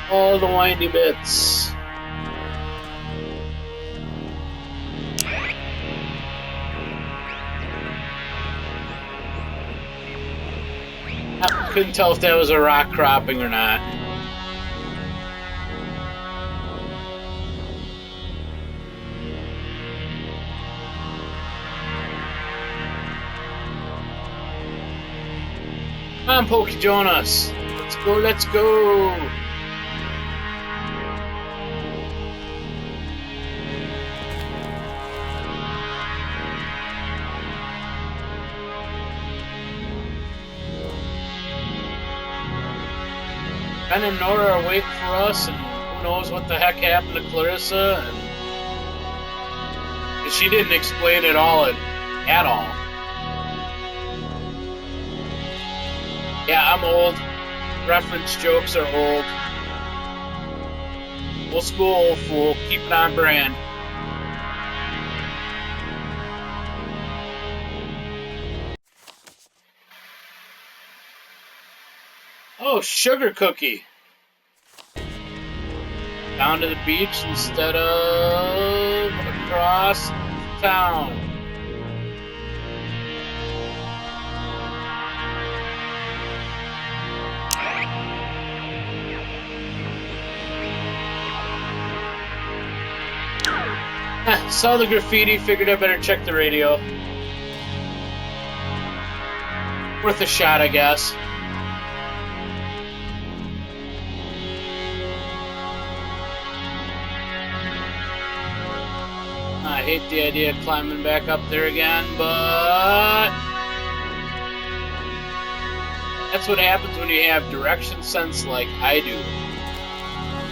All the windy bits. I couldn't tell if that was a rock cropping or not. Come on, Pokey Jonas. Let's go, let's go. Ben and Nora are waiting for us, and who knows what the heck happened to Clarissa, and she didn't explain it all at all. Yeah, I'm old. Reference jokes are old. Old school, old fool. Keep it on brand. Oh, sugar cookie. Down to the beach instead of across town. Saw the graffiti, figured I better check the radio. Worth a shot, I guess. I hate the idea of climbing back up there again, but that's what happens when you have direction sense like I do,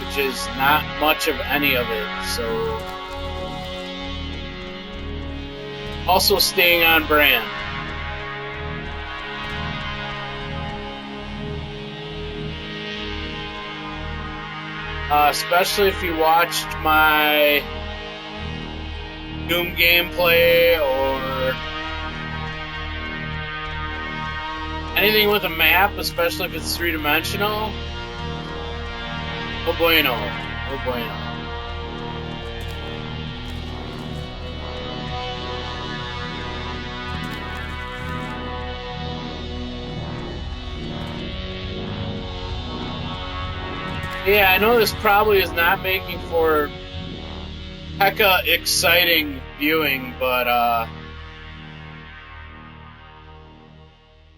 which is not much of any of it, so also staying on brand. Especially if you watched my Doom gameplay or anything with a map, especially if it's three-dimensional. Oh bueno. Oh bueno. Yeah, I know this probably is not making for hecka exciting viewing, but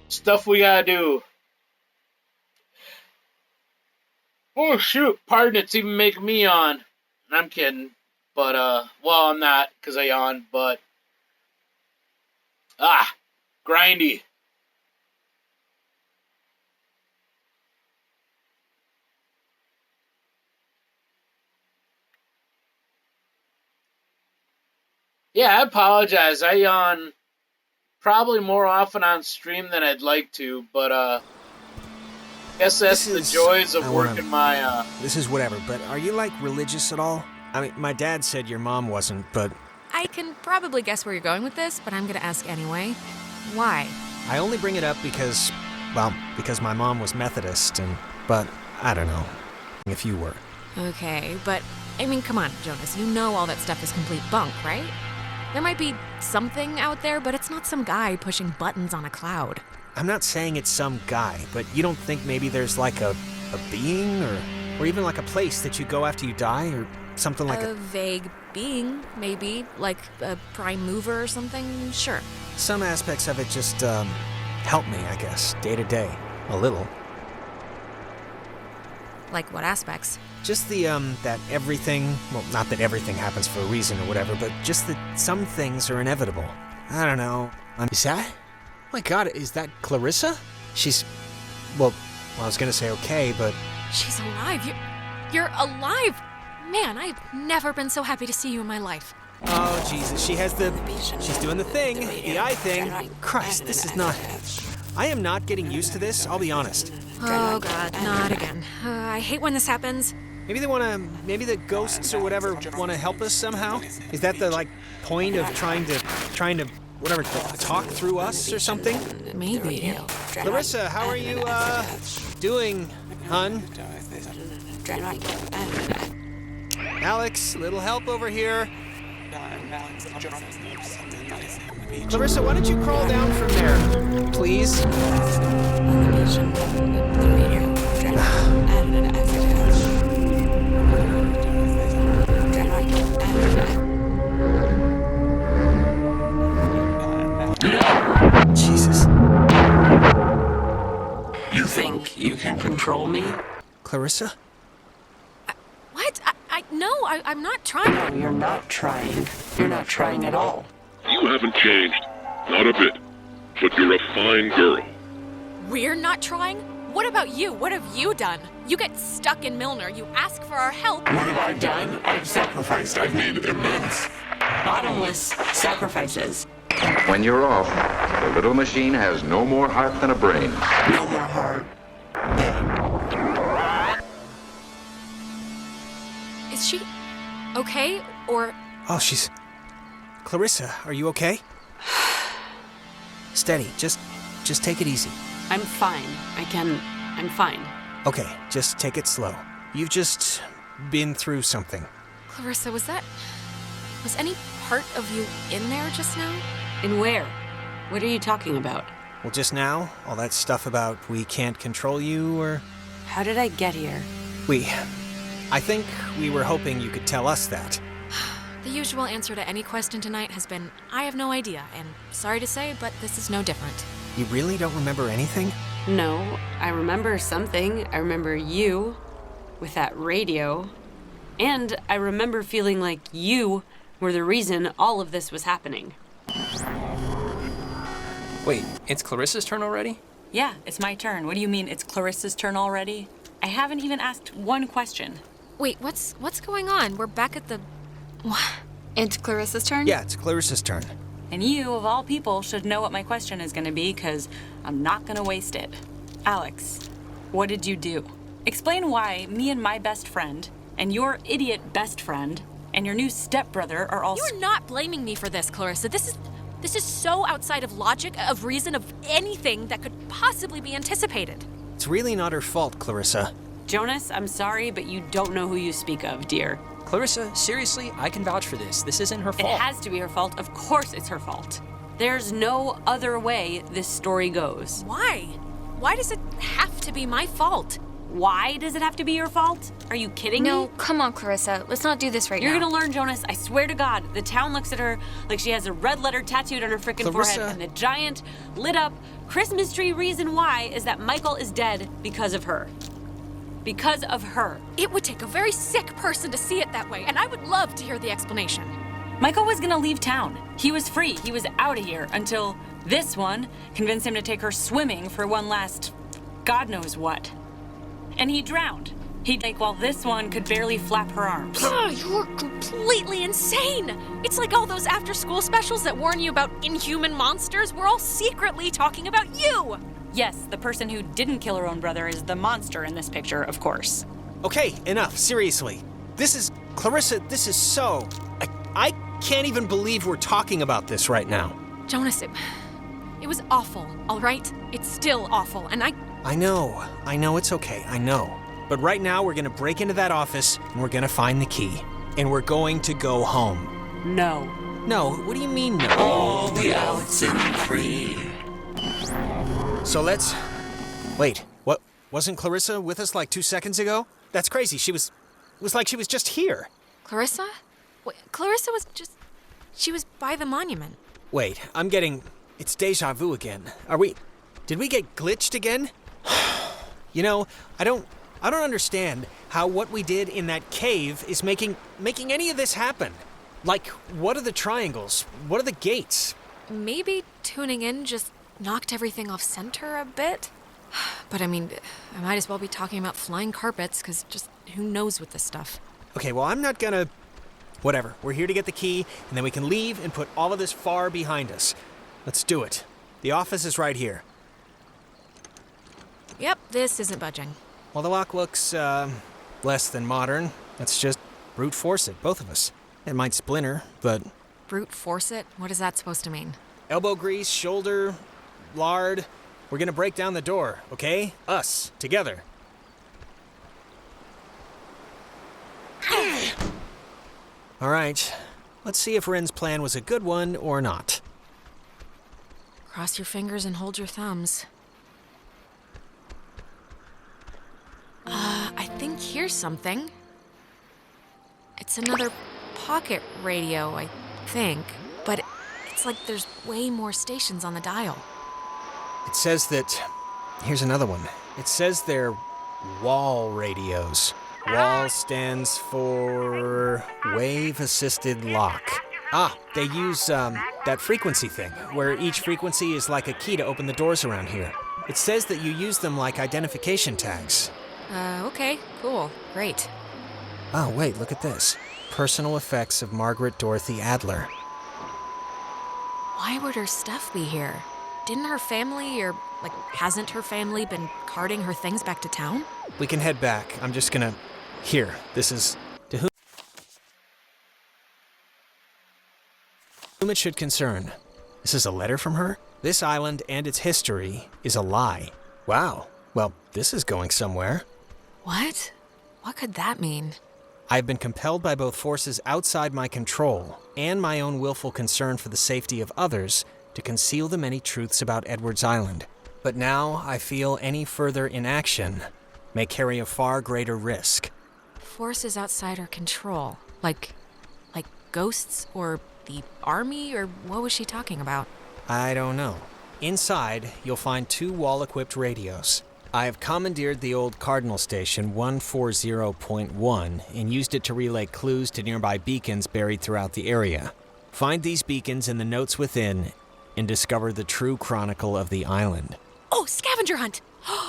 stuff we gotta do. Oh shoot, pardon, it's even making me yawn. I'm kidding, but well, I'm not, because I yawned, but grindy. Yeah, I apologize. I yawn probably more often on stream than I'd like to, but I guess that's the joys of working my This is whatever, but are you, like, religious at all? I mean, my dad said your mom wasn't, but I can probably guess where you're going with this, but I'm gonna ask anyway. Why? I only bring it up because, well, because my mom was Methodist, but I don't know if you were. Okay, but, I mean, come on, Jonas, you know all that stuff is complete bunk, right? There might be something out there, but it's not some guy pushing buttons on a cloud. I'm not saying it's some guy, but you don't think maybe there's like a being or even like a place that you go after you die or something like a vague being, maybe, like a prime mover or something? Sure. Some aspects of it just help me, I guess, day to day, a little. Like what aspects? Just the, that everything, well, not that everything happens for a reason or whatever, but just that some things are inevitable. I don't know. Is that? Oh my god, is that Clarissa? She's, well, I was gonna say okay, but... She's alive. You're alive! Man, I've never been so happy to see you in my life. Oh, Jesus, she has the... She's doing the thing, the eye thing. Christ, this is not... I am not getting used to this, I'll be honest. Oh god, not again. I hate when this happens. Maybe the ghosts or whatever wanna help us somehow? Is that the, like, point of trying to, whatever, talk through us or something? Maybe. Clarissa, how are you, doing, hun? Alex, little help over here. Clarissa, why don't you crawl down from there, please? Jesus. You think you can control me? Clarissa? What? I'm not trying. No, you're not trying. You're not trying at all. You haven't changed. Not a bit. But you're a fine girl. We're not trying? What about you? What have you done? You get stuck in Milner, you ask for our help. What have I done? I've sacrificed. I've made immense, bottomless sacrifices. When you're off, the little machine has no more heart than a brain. No more heart. Is she okay? Or... Oh, she's... Clarissa, are you okay? Steady, just take it easy. I'm fine. I'm fine. Okay, just take it slow. You've just been through something. Clarissa, was any part of you in there just now? In where? What are you talking about? Well, just now, all that stuff about we can't control you, or... How did I get here? I think we were hoping you could tell us that. The usual answer to any question tonight has been, I have no idea, and sorry to say, but this is no different. You really don't remember anything? No, I remember something. I remember you, with that radio, and I remember feeling like you were the reason all of this was happening. Wait, it's Clarissa's turn already? Yeah, it's my turn. What do you mean it's Clarissa's turn already? I haven't even asked one question. Wait, what's going on? We're back at the... It's Clarissa's turn? Yeah, it's Clarissa's turn. And you, of all people, should know what my question is going to be, because I'm not going to waste it. Alex, what did you do? Explain why me and my best friend, and your idiot best friend, and your new stepbrother are all... You're not blaming me for this, Clarissa. This is so outside of logic, of reason, of anything that could possibly be anticipated. It's really not her fault, Clarissa. Jonas, I'm sorry, but you don't know who you speak of, dear. Clarissa, seriously, I can vouch for this. This isn't her fault. It has to be her fault. Of course it's her fault. There's no other way this story goes. Why? Why does it have to be my fault? Why does it have to be your fault? Are you kidding me? No, come on, Clarissa. Let's not do this right now. You're gonna learn, Jonas. I swear to God. The town looks at her like she has a red letter tattooed on her frickin' forehead, and the giant, lit up Christmas tree reason why is that Michael is dead because of her. Because of her. It would take a very sick person to see it that way, and I would love to hear the explanation. Michael was gonna leave town. He was free. He was out of here until this one convinced him to take her swimming for one last God knows what. And he drowned. While this one could barely flap her arms. You're completely insane! It's like all those after-school specials that warn you about inhuman monsters. We're all secretly talking about you! Yes, the person who didn't kill her own brother is the monster in this picture, of course. Okay, enough, seriously. Clarissa, this is so... I can't even believe we're talking about this right now. Jonas, it was awful, all right? It's still awful, and I know it's okay, I know. But right now we're gonna break into that office, and we're gonna find the key. And we're going to go home. No. No, what do you mean no? All the Oxenfree. So let's... Wait, what? Wasn't Clarissa with us like 2 seconds ago? That's crazy, it was like she was just here. Clarissa? Wait, Clarissa was just... She was by the monument. Wait, it's deja vu again. Did we get glitched again? You know, I don't understand how what we did in that cave is making any of this happen. Like, what are the triangles? What are the gates? Maybe tuning in just knocked everything off center a bit? But I mean, I might as well be talking about flying carpets, because just who knows with this stuff. Okay, well, I'm not gonna... Whatever, we're here to get the key, and then we can leave and put all of this far behind us. Let's do it. The office is right here. Yep, this isn't budging. Well, the lock looks, less than modern. Let's just brute force it, both of us. It might splinter, but... Brute force it? What is that supposed to mean? Elbow grease, shoulder, lard. We're gonna break down the door, okay? Us, together. All right, let's see if Ren's plan was a good one or not. Cross your fingers and hold your thumbs. I think here's something. It's another pocket radio, I think. But it's like there's way more stations on the dial. It says that... Here's another one. It says they're wall radios. WALL stands for wave-assisted lock. Ah, they use that frequency thing, where each frequency is like a key to open the doors around here. It says that you use them like identification tags. Okay, cool, great. Oh, wait, look at this. Personal effects of Margaret Dorothy Adler. Why would her stuff be here? Didn't her family, or, hasn't her family been carting her things back to town? We can head back. I'm just gonna... Here, this is... To whom it should concern. This is a letter from her? This island and its history is a lie. Wow. Well, this is going somewhere. What? What could that mean? I've been compelled by both forces outside my control and my own willful concern for the safety of others to conceal the many truths about Edwards Island. But now I feel any further inaction may carry a far greater risk. Forces outside our control. Like ghosts or the army, or what was she talking about? I don't know. Inside, you'll find 2 wall-equipped radios. I have commandeered the old Cardinal Station 140.1 and used it to relay clues to nearby beacons buried throughout the area. Find these beacons in the notes within and discover the true chronicle of the island. Oh, scavenger hunt!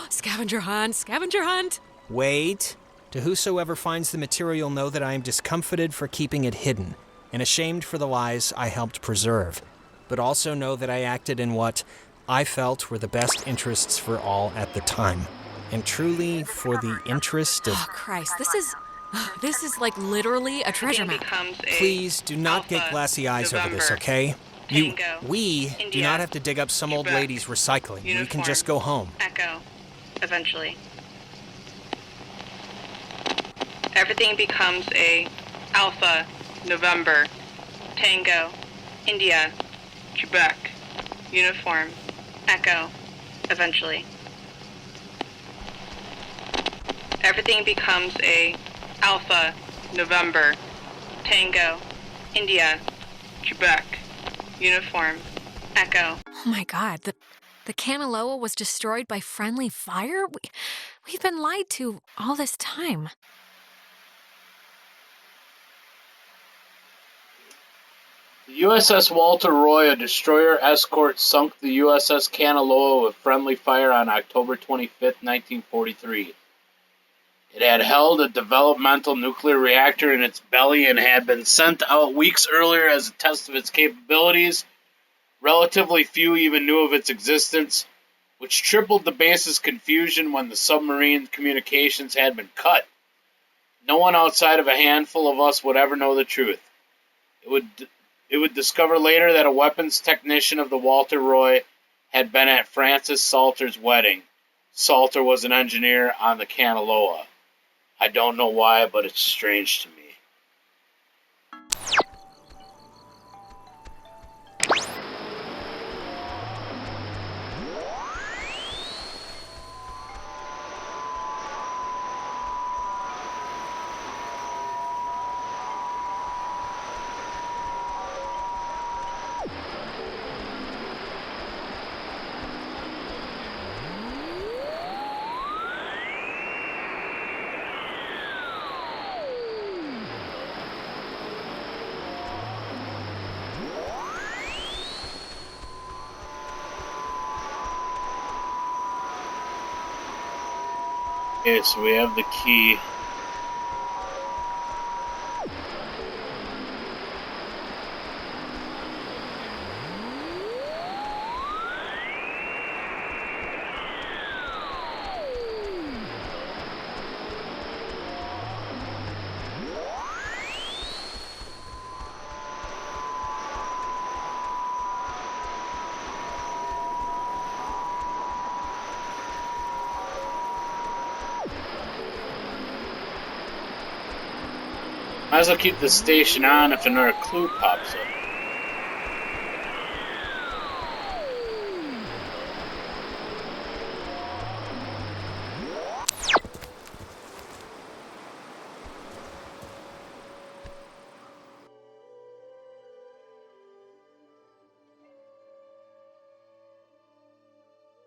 Scavenger hunt, scavenger hunt! Wait. To whosoever finds the material, know that I am discomfited for keeping it hidden and ashamed for the lies I helped preserve. But also know that I acted in what I felt were the best interests for all at the time. And truly for the interest of... Oh, Christ, this is like literally a treasure map. Please do not get glassy eyes over this, okay? We do not have to dig up some old lady's recycling. We can just go home. Echo, eventually. Everything becomes a Alpha, November, Tango, India, Quebec, uniform, Echo, eventually. Everything becomes a Alpha, November, Tango, India, Quebec, uniform, Echo. Oh my God, the Kanaloa was destroyed by friendly fire? We've been lied to all this time. The USS Walter Roy, a destroyer escort, sunk the USS Kanaloa with friendly fire on October 25, 1943. It had held a developmental nuclear reactor in its belly and had been sent out weeks earlier as a test of its capabilities. Relatively few even knew of its existence, which tripled the base's confusion when the submarine communications had been cut. No one outside of a handful of us would ever know the truth. It would discover later that a weapons technician of the Walter Roy had been at Francis Salter's wedding. Salter was an engineer on the Kanaloa. I don't know why, but it's strange to me. Okay, so we have the key. Might as well keep the station on if another clue pops up.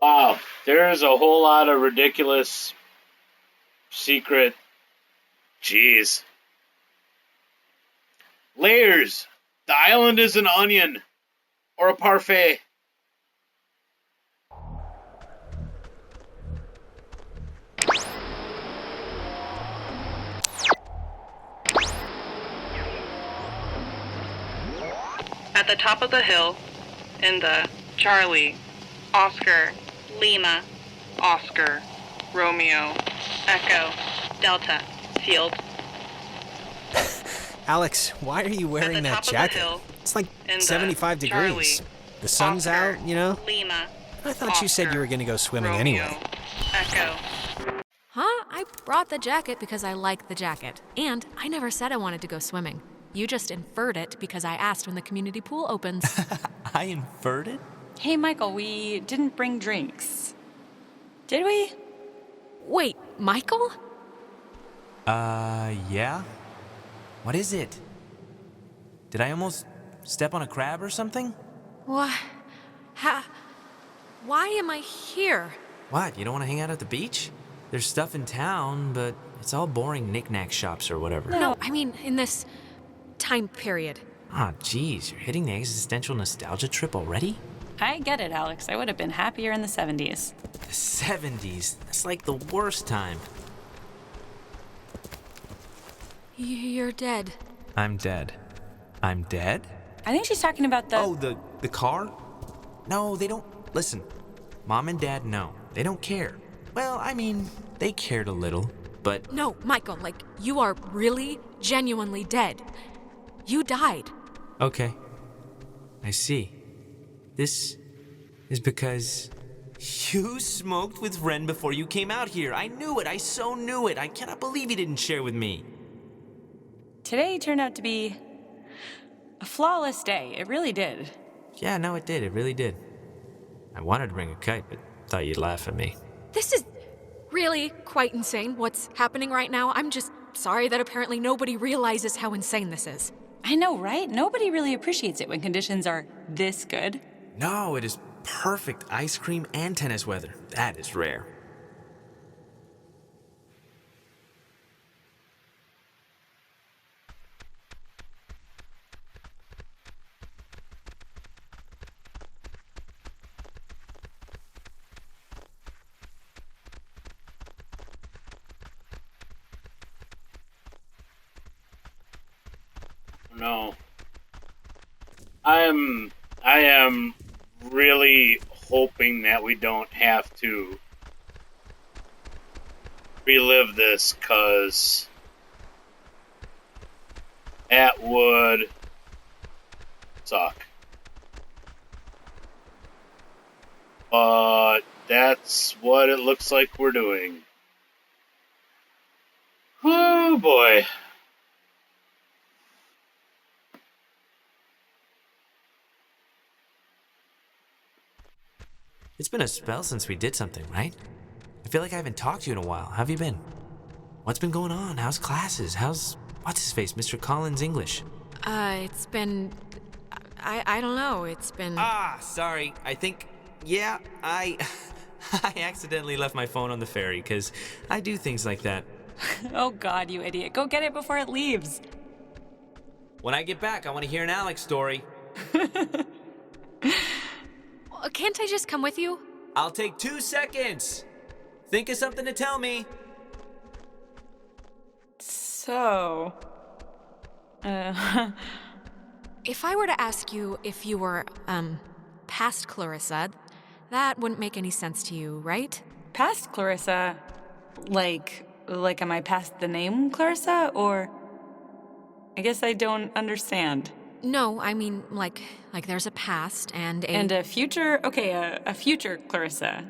Wow, there's a whole lot of ridiculous secret. Jeez. Layers. The island is an onion. Or a parfait. At the top of the hill, in the Charlie, Oscar, Lima, Oscar, Romeo, Echo, Delta, field. Alex, why are you wearing that jacket? It's like 75 degrees. The sun's out, you know? Lima, I thought you said you were going to go swimming anyway. Echo. Huh? I brought the jacket because I like the jacket. And I never said I wanted to go swimming. You just inferred it because I asked when the community pool opens. I inferred it? Hey, Michael, we didn't bring drinks. Did we? Wait, Michael? Yeah? What is it? Did I almost step on a crab or something? What? Why am I here? What, you don't want to hang out at the beach? There's stuff in town, but it's all boring knick-knack shops or whatever. No, I mean, in this time period. Ah, geez, you're hitting the existential nostalgia trip already? I get it, Alex. I would have been happier in the 70s. The 70s? That's like the worst time. You're dead. I'm dead. I'm dead? I think she's talking about the... Oh, the car? No, they don't... Listen, Mom and Dad know. They don't care. Well, I mean, they cared a little, but... No, Michael, like, you are really, genuinely dead. You died. Okay. I see. This is because you smoked with Ren before you came out here. I knew it. I so knew it. I cannot believe you didn't share with me. Today turned out to be a flawless day. It really did. Yeah, no, it did. It really did. I wanted to bring a kite, but thought you'd laugh at me. This is really quite insane, what's happening right now. I'm just sorry that apparently nobody realizes how insane this is. I know, right? Nobody really appreciates it when conditions are this good. No, it is perfect ice cream and tennis weather. That is rare. No. I am really hoping that we don't have to relive this, cause that would suck. But that's what it looks like we're doing. Oh boy. It's been a spell since we did something, right? I feel like I haven't talked to you in a while. How have you been? What's been going on? How's classes? How's... What's-his-face, Mr. Collins' English? It's been... I don't know, it's been... Ah, sorry. I think... Yeah, I accidentally left my phone on the ferry, because I do things like that. Oh God, you idiot. Go get it before it leaves. When I get back, I want to hear an Alex story. Can't I just come with you? I'll take 2 seconds. Think of something to tell me. So... If I were to ask you if you were, past Clarissa, that wouldn't make any sense to you, right? Past Clarissa? Like am I past the name Clarissa, or... I guess I don't understand. No, I mean, like there's a past and a... And a future? Okay, a future Clarissa.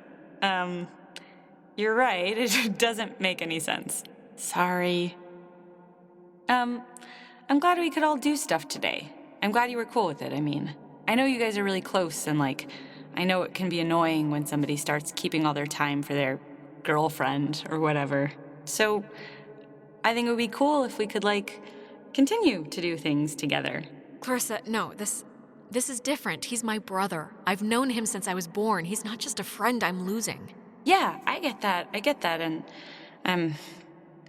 You're right, it doesn't make any sense. Sorry. I'm glad we could all do stuff today. I'm glad you were cool with it, I mean. I know you guys are really close, and I know it can be annoying when somebody starts keeping all their time for their girlfriend or whatever. So, I think it would be cool if we could, continue to do things together. Clarissa, no, this is different. He's my brother. I've known him since I was born. He's not just a friend I'm losing. Yeah, I get that, and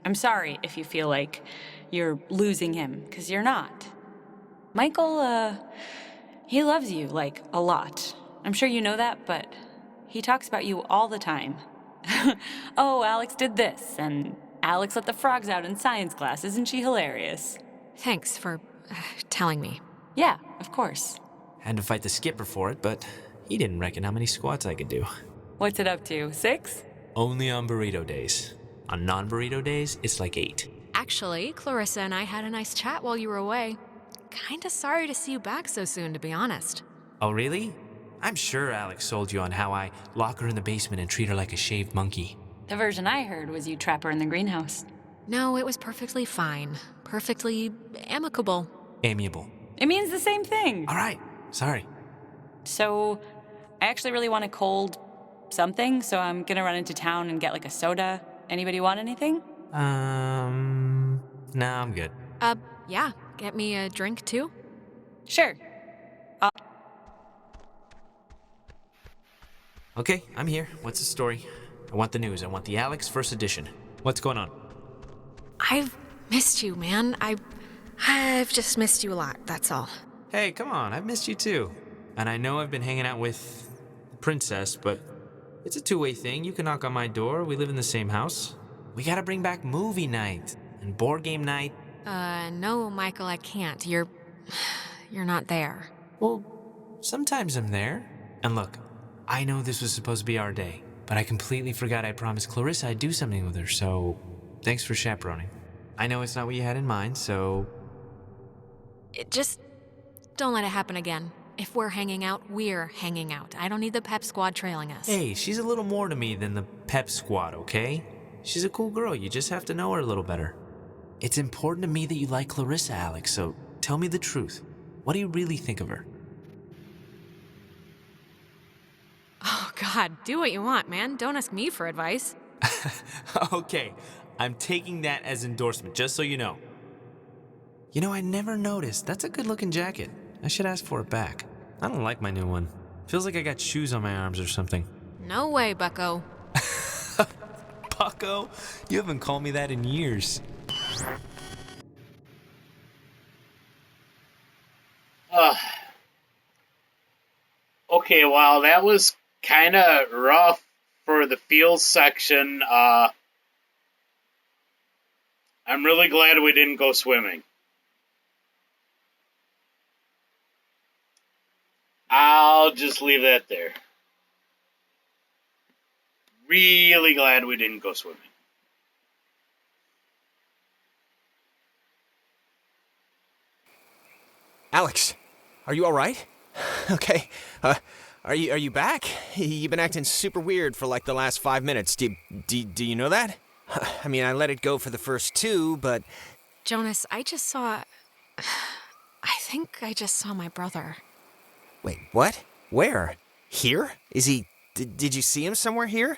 I'm sorry if you feel like you're losing him, because you're not. Michael, he loves you, a lot. I'm sure you know that, but he talks about you all the time. Oh, Alex did this, and Alex let the frogs out in science class. Isn't she hilarious? Thanks for telling me. Yeah, of course. Had to fight the skipper for it, but he didn't reckon how many squats I could do. What's it up to? 6? Only on burrito days. On non-burrito days, it's like 8. Actually, Clarissa and I had a nice chat while you were away. Kinda sorry to see you back so soon, to be honest. Oh, really? I'm sure Alex sold you on how I lock her in the basement and treat her like a shaved monkey. The version I heard was you trap her in the greenhouse. No, it was perfectly fine. Perfectly amicable. Amiable. It means the same thing. All right. Sorry. So, I actually really want a cold something, so I'm gonna run into town and get like a soda. Anybody want anything? Nah, I'm good. Yeah. Get me a drink, too? Sure. Okay, I'm here. What's the story? I want the news. I want the Alex first edition. What's going on? I've missed you, man. I've just missed you a lot, that's all. Hey, come on. I've missed you too. And I know I've been hanging out with the princess, but it's a two-way thing. You can knock on my door. We live in the same house. We gotta bring back movie night and board game night. No, Michael, I can't. You're not there. Well, sometimes I'm there. And look, I know this was supposed to be our day, but I completely forgot I promised Clarissa I'd do something with her, so thanks for chaperoning. I know it's not what you had in mind, so... Just don't let it happen again. If we're hanging out, we're hanging out. I don't need the pep squad trailing us. Hey, she's a little more to me than the pep squad, okay? She's a cool girl. You just have to know her a little better. It's important to me that you like Clarissa, Alex, so tell me the truth. What do you really think of her? Oh, God, do what you want, man. Don't ask me for advice. Okay, I'm taking that as endorsement, just so you know. You know, I never noticed. That's a good-looking jacket. I should ask for it back. I don't like my new one. Feels like I got shoes on my arms or something. No way, bucko. Bucko? You haven't called me that in years. Okay, well, that was kind of rough for the feels section. I'm really glad we didn't go swimming. I'll just leave that there. Really glad we didn't go swimming. Alex, are you all right? Okay. Are you back? You've been acting super weird for like the last 5 minutes. Do you know that? I mean, I let it go for the first 2, but... Jonas, I think I just saw my brother. Wait, what? Where? Here? Is he... Did you see him somewhere here?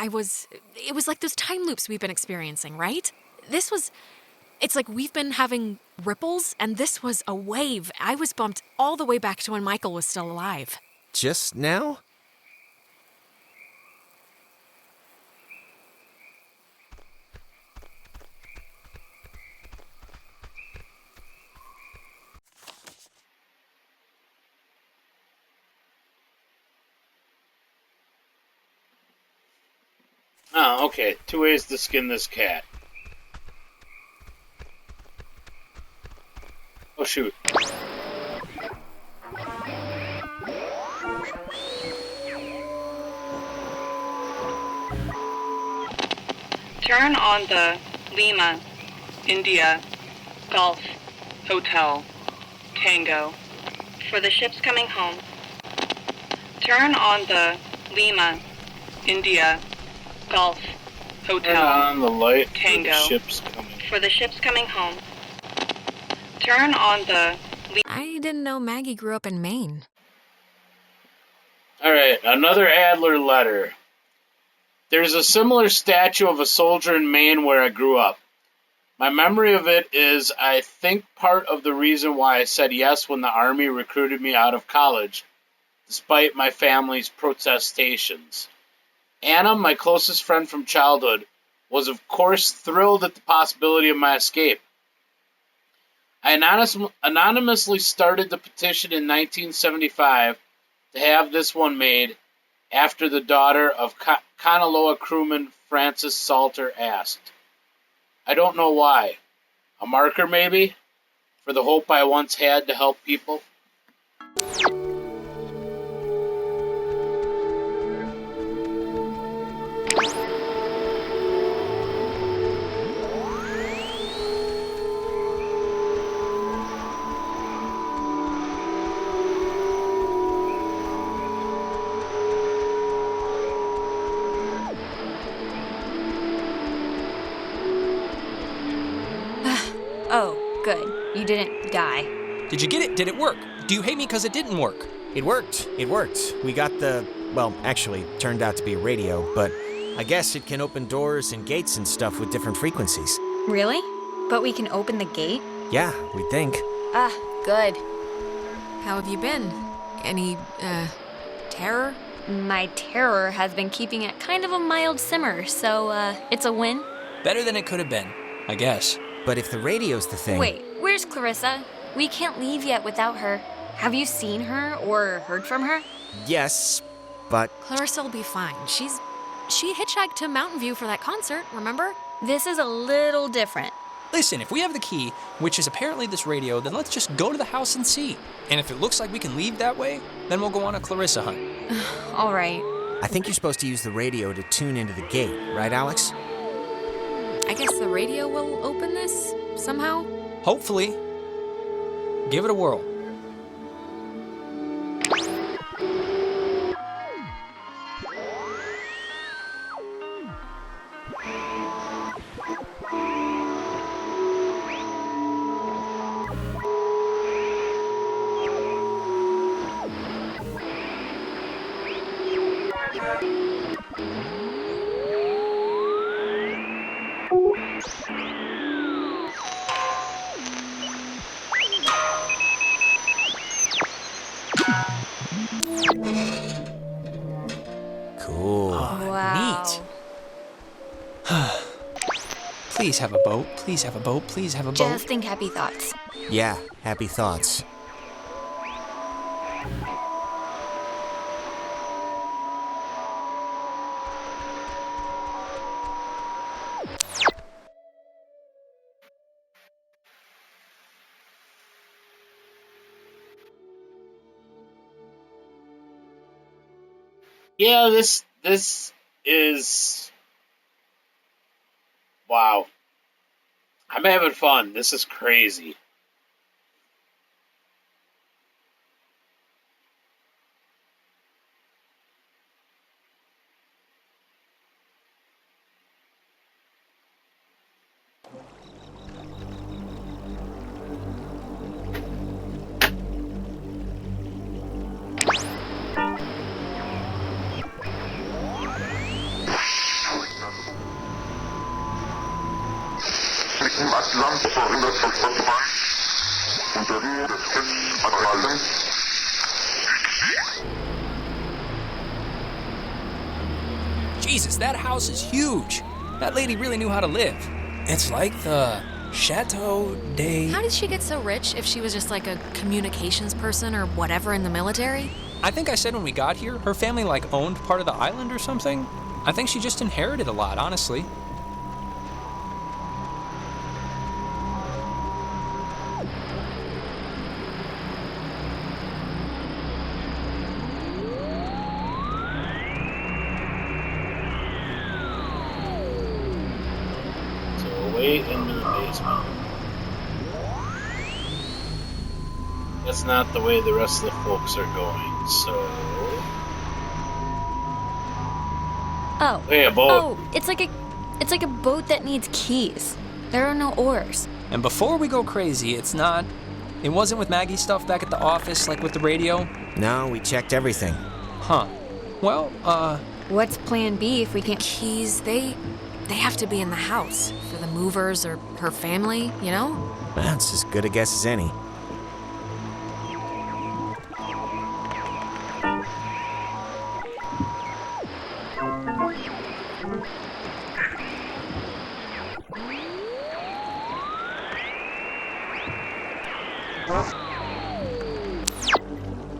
It was like those time loops we've been experiencing, right? It's like we've been having ripples, and this was a wave. I was bumped all the way back to when Michael was still alive. Just now? Oh, okay. 2 ways to skin this cat. Oh, shoot. Turn on the Lima, India, Golf, Hotel, Tango. For the ships coming home. Turn on the Lima, India, Golf, Hotel, Turn on the light Tango. For the ships coming. For the ships coming home. Turn on the... I didn't know Maggie grew up in Maine. Alright, another Adler letter. There's a similar statue of a soldier in Maine where I grew up. My memory of it is, I think, part of the reason why I said yes when the Army recruited me out of college, despite my family's protestations. Anna, my closest friend from childhood, was of course thrilled at the possibility of my escape. I anonymously started the petition in 1975 to have this one made after the daughter of Kanaloa crewman Francis Salter asked. I don't know why. A marker, maybe? For the hope I once had to help people? You didn't die. Did you get it? Did it work? Do you hate me because it didn't work? It worked. It worked. We got the, well, actually, turned out to be a radio, but I guess it can open doors and gates and stuff with different frequencies. Really? But we can open the gate? Yeah, we think. Ah, good. How have you been? Any, terror? My terror has been keeping it kind of a mild simmer, so, it's a win. Better than it could have been, I guess. But if the radio's the thing... Wait, where's Clarissa? We can't leave yet without her. Have you seen her or heard from her? Yes, but... Clarissa will be fine. She hitchhiked to Mountain View for that concert, remember? This is a little different. Listen, if we have the key, which is apparently this radio, then let's just go to the house and see. And if it looks like we can leave that way, then we'll go on a Clarissa hunt. All right. I think you're supposed to use the radio to tune into the gate, right, Alex? I guess the radio will open this, somehow? Hopefully. Give it a whirl. Cool. Wow. Neat. Please have a boat. Please have a boat. Please have a boat. Just think happy thoughts. Yeah, happy thoughts. Yeah, this is... Wow. I'm having fun. This is crazy. Als Land verhindert Verfolgung unter Ruhe des Festverhalten. Jesus, that house is huge. That lady really knew how to live. It's like the Chateau de... How did she get so rich if she was just like a communications person or whatever in the military? I think I said when we got here, her family like owned part of the island or something. I think she just inherited a lot, honestly. Way into the basement. That's not the way the rest of the folks are going, so... Oh. Hey, a boat. Oh, it's like a boat that needs keys. There are no oars. And before we go crazy, it wasn't with Maggie's stuff back at the office, like with the radio? No, we checked everything. Huh. Well, What's plan B if we can't... Keys, they have to be in the house for the movers or her family, you know? That's as good a guess as any.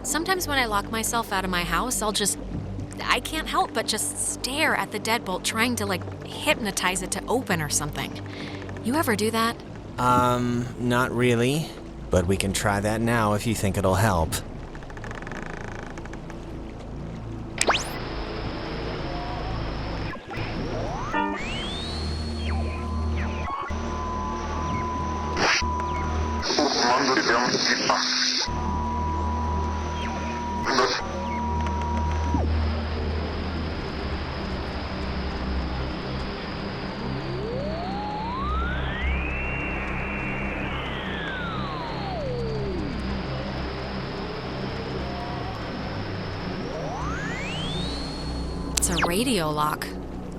Sometimes when I lock myself out of my house, I can't help but just stare at the deadbolt, trying to, like, hypnotize it to open or something. You ever do that? Not really. But we can try that now if you think it'll help. radio lock.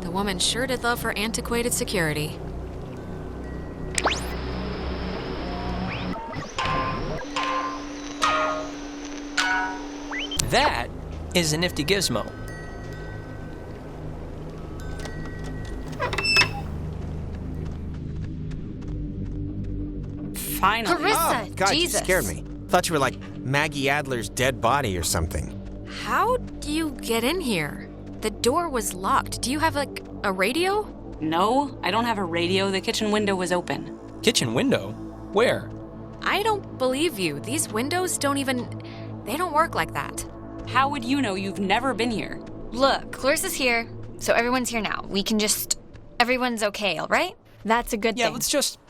The woman sure did love her antiquated security. That is a nifty gizmo. Finally. Clarissa, Oh, God, Jesus. you scared me. Thought you were like Maggie Adler's dead body or something. How do you get in here? The door was locked. Do you have, like, a radio? No, I don't have a radio. The kitchen window was open. Kitchen window? Where? I don't believe you. These windows don't even... They don't work like that. How would you know? You've never been here. Look, Clarissa's here, so everyone's here now. We can just... Everyone's okay, all right? That's a good thing. Yeah, let's just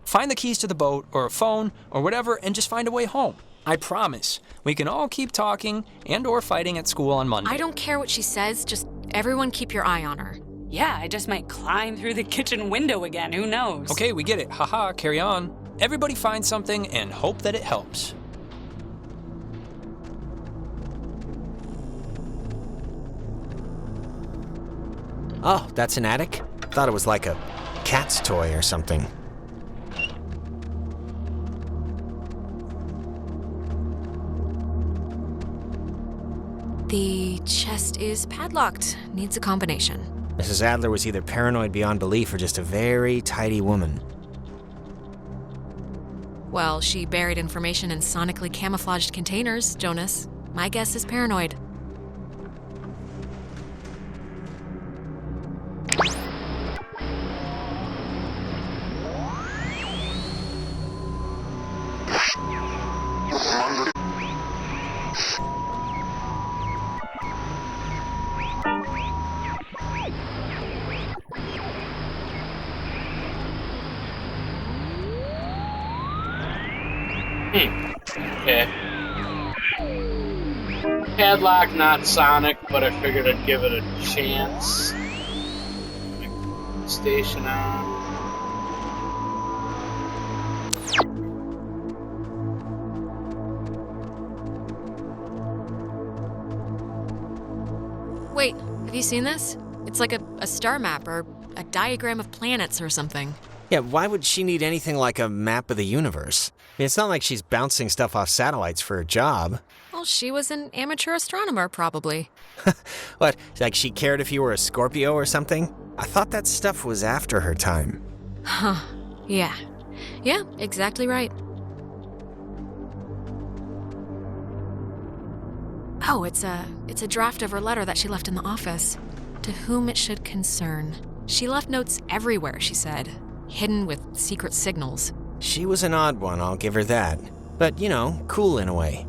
find the keys to the boat or a phone or whatever and just find a way home. I promise. We can all keep talking and or fighting at school on Monday. I don't care what she says, just everyone keep your eye on her. Yeah, I just might climb through the kitchen window again. Who knows? Okay, we get it. Haha, carry on. Everybody find something and hope that it helps. Oh, that's an attic? Thought it was like a cat's toy or something. The chest is padlocked. Needs a combination. Mrs. Adler was either paranoid beyond belief or just a very tidy woman. Well, she buried information in sonically camouflaged containers, Jonas. My guess is paranoid. Okay. Padlock, not Sonic, but I figured I'd give it a chance. Station on. Wait, have you seen this? It's like a star map or a diagram of planets or something. Yeah, why would she need anything like a map of the universe? I mean, it's not like she's bouncing stuff off satellites for a job. Well, she was an amateur astronomer, probably. What, like she cared if you were a Scorpio or something? I thought that stuff was after her time. Huh. Yeah. Yeah, exactly right. Oh, it's a draft of her letter that she left in the office. To whom it should concern. She left notes everywhere, she said. Hidden with secret signals. She was an odd one, I'll give her that. But, you know, cool in a way.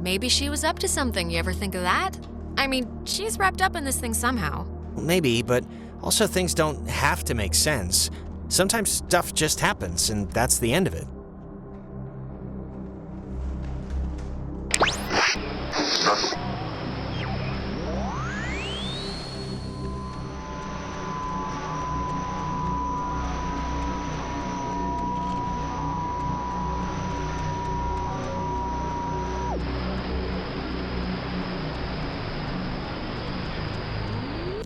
Maybe she was up to something, you ever think of that? I mean, she's wrapped up in this thing somehow. Maybe, but also things don't have to make sense. Sometimes stuff just happens, and that's the end of it.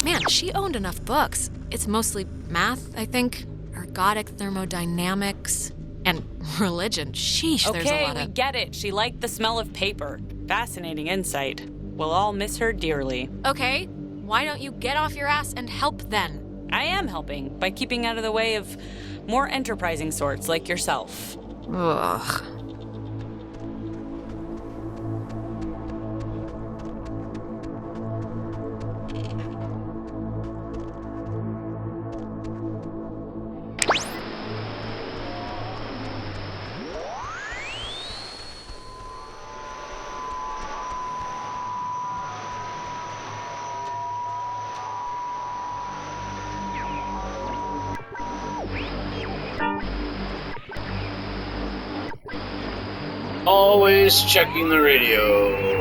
Man, she owned enough books. It's mostly math, I think, ergodic thermodynamics, and religion. Sheesh, there's a Okay, lot we of... get it. She liked the smell of paper. Fascinating insight. We'll all miss her dearly. Okay, why don't you get off your ass and help then? I am helping by keeping out of the way of more enterprising sorts like yourself. Ugh. Always checking the radio.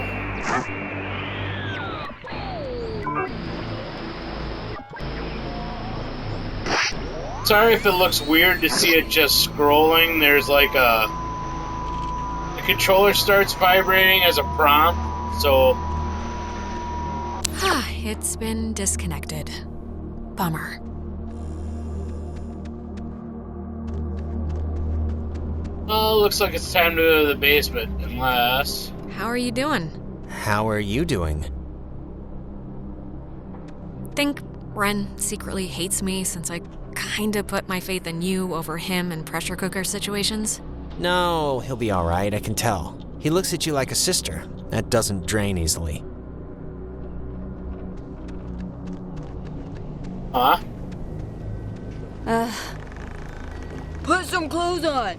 Sorry if it looks weird to see it just scrolling. There's like the controller starts vibrating as a prompt, so it's been disconnected. Bummer. Well, looks like it's time to go to the basement, unless... How are you doing? How are you doing? Think Ren secretly hates me since I kinda put my faith in you over him in pressure cooker situations? No, he'll be alright, I can tell. He looks at you like a sister. That doesn't drain easily. Huh? Put some clothes on.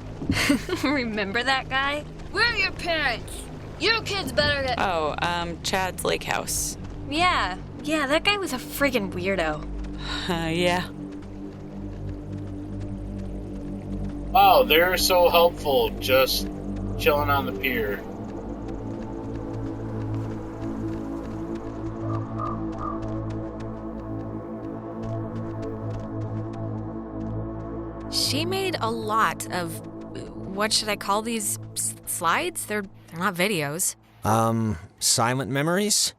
Remember that guy? Where are your parents? You kids better get... Oh, Chad's lake house. Yeah, that guy was a friggin' weirdo. Yeah. Wow, they're so helpful just chilling on the pier. She made a lot of... What should I call these? Slides? They're not videos. Silent memories?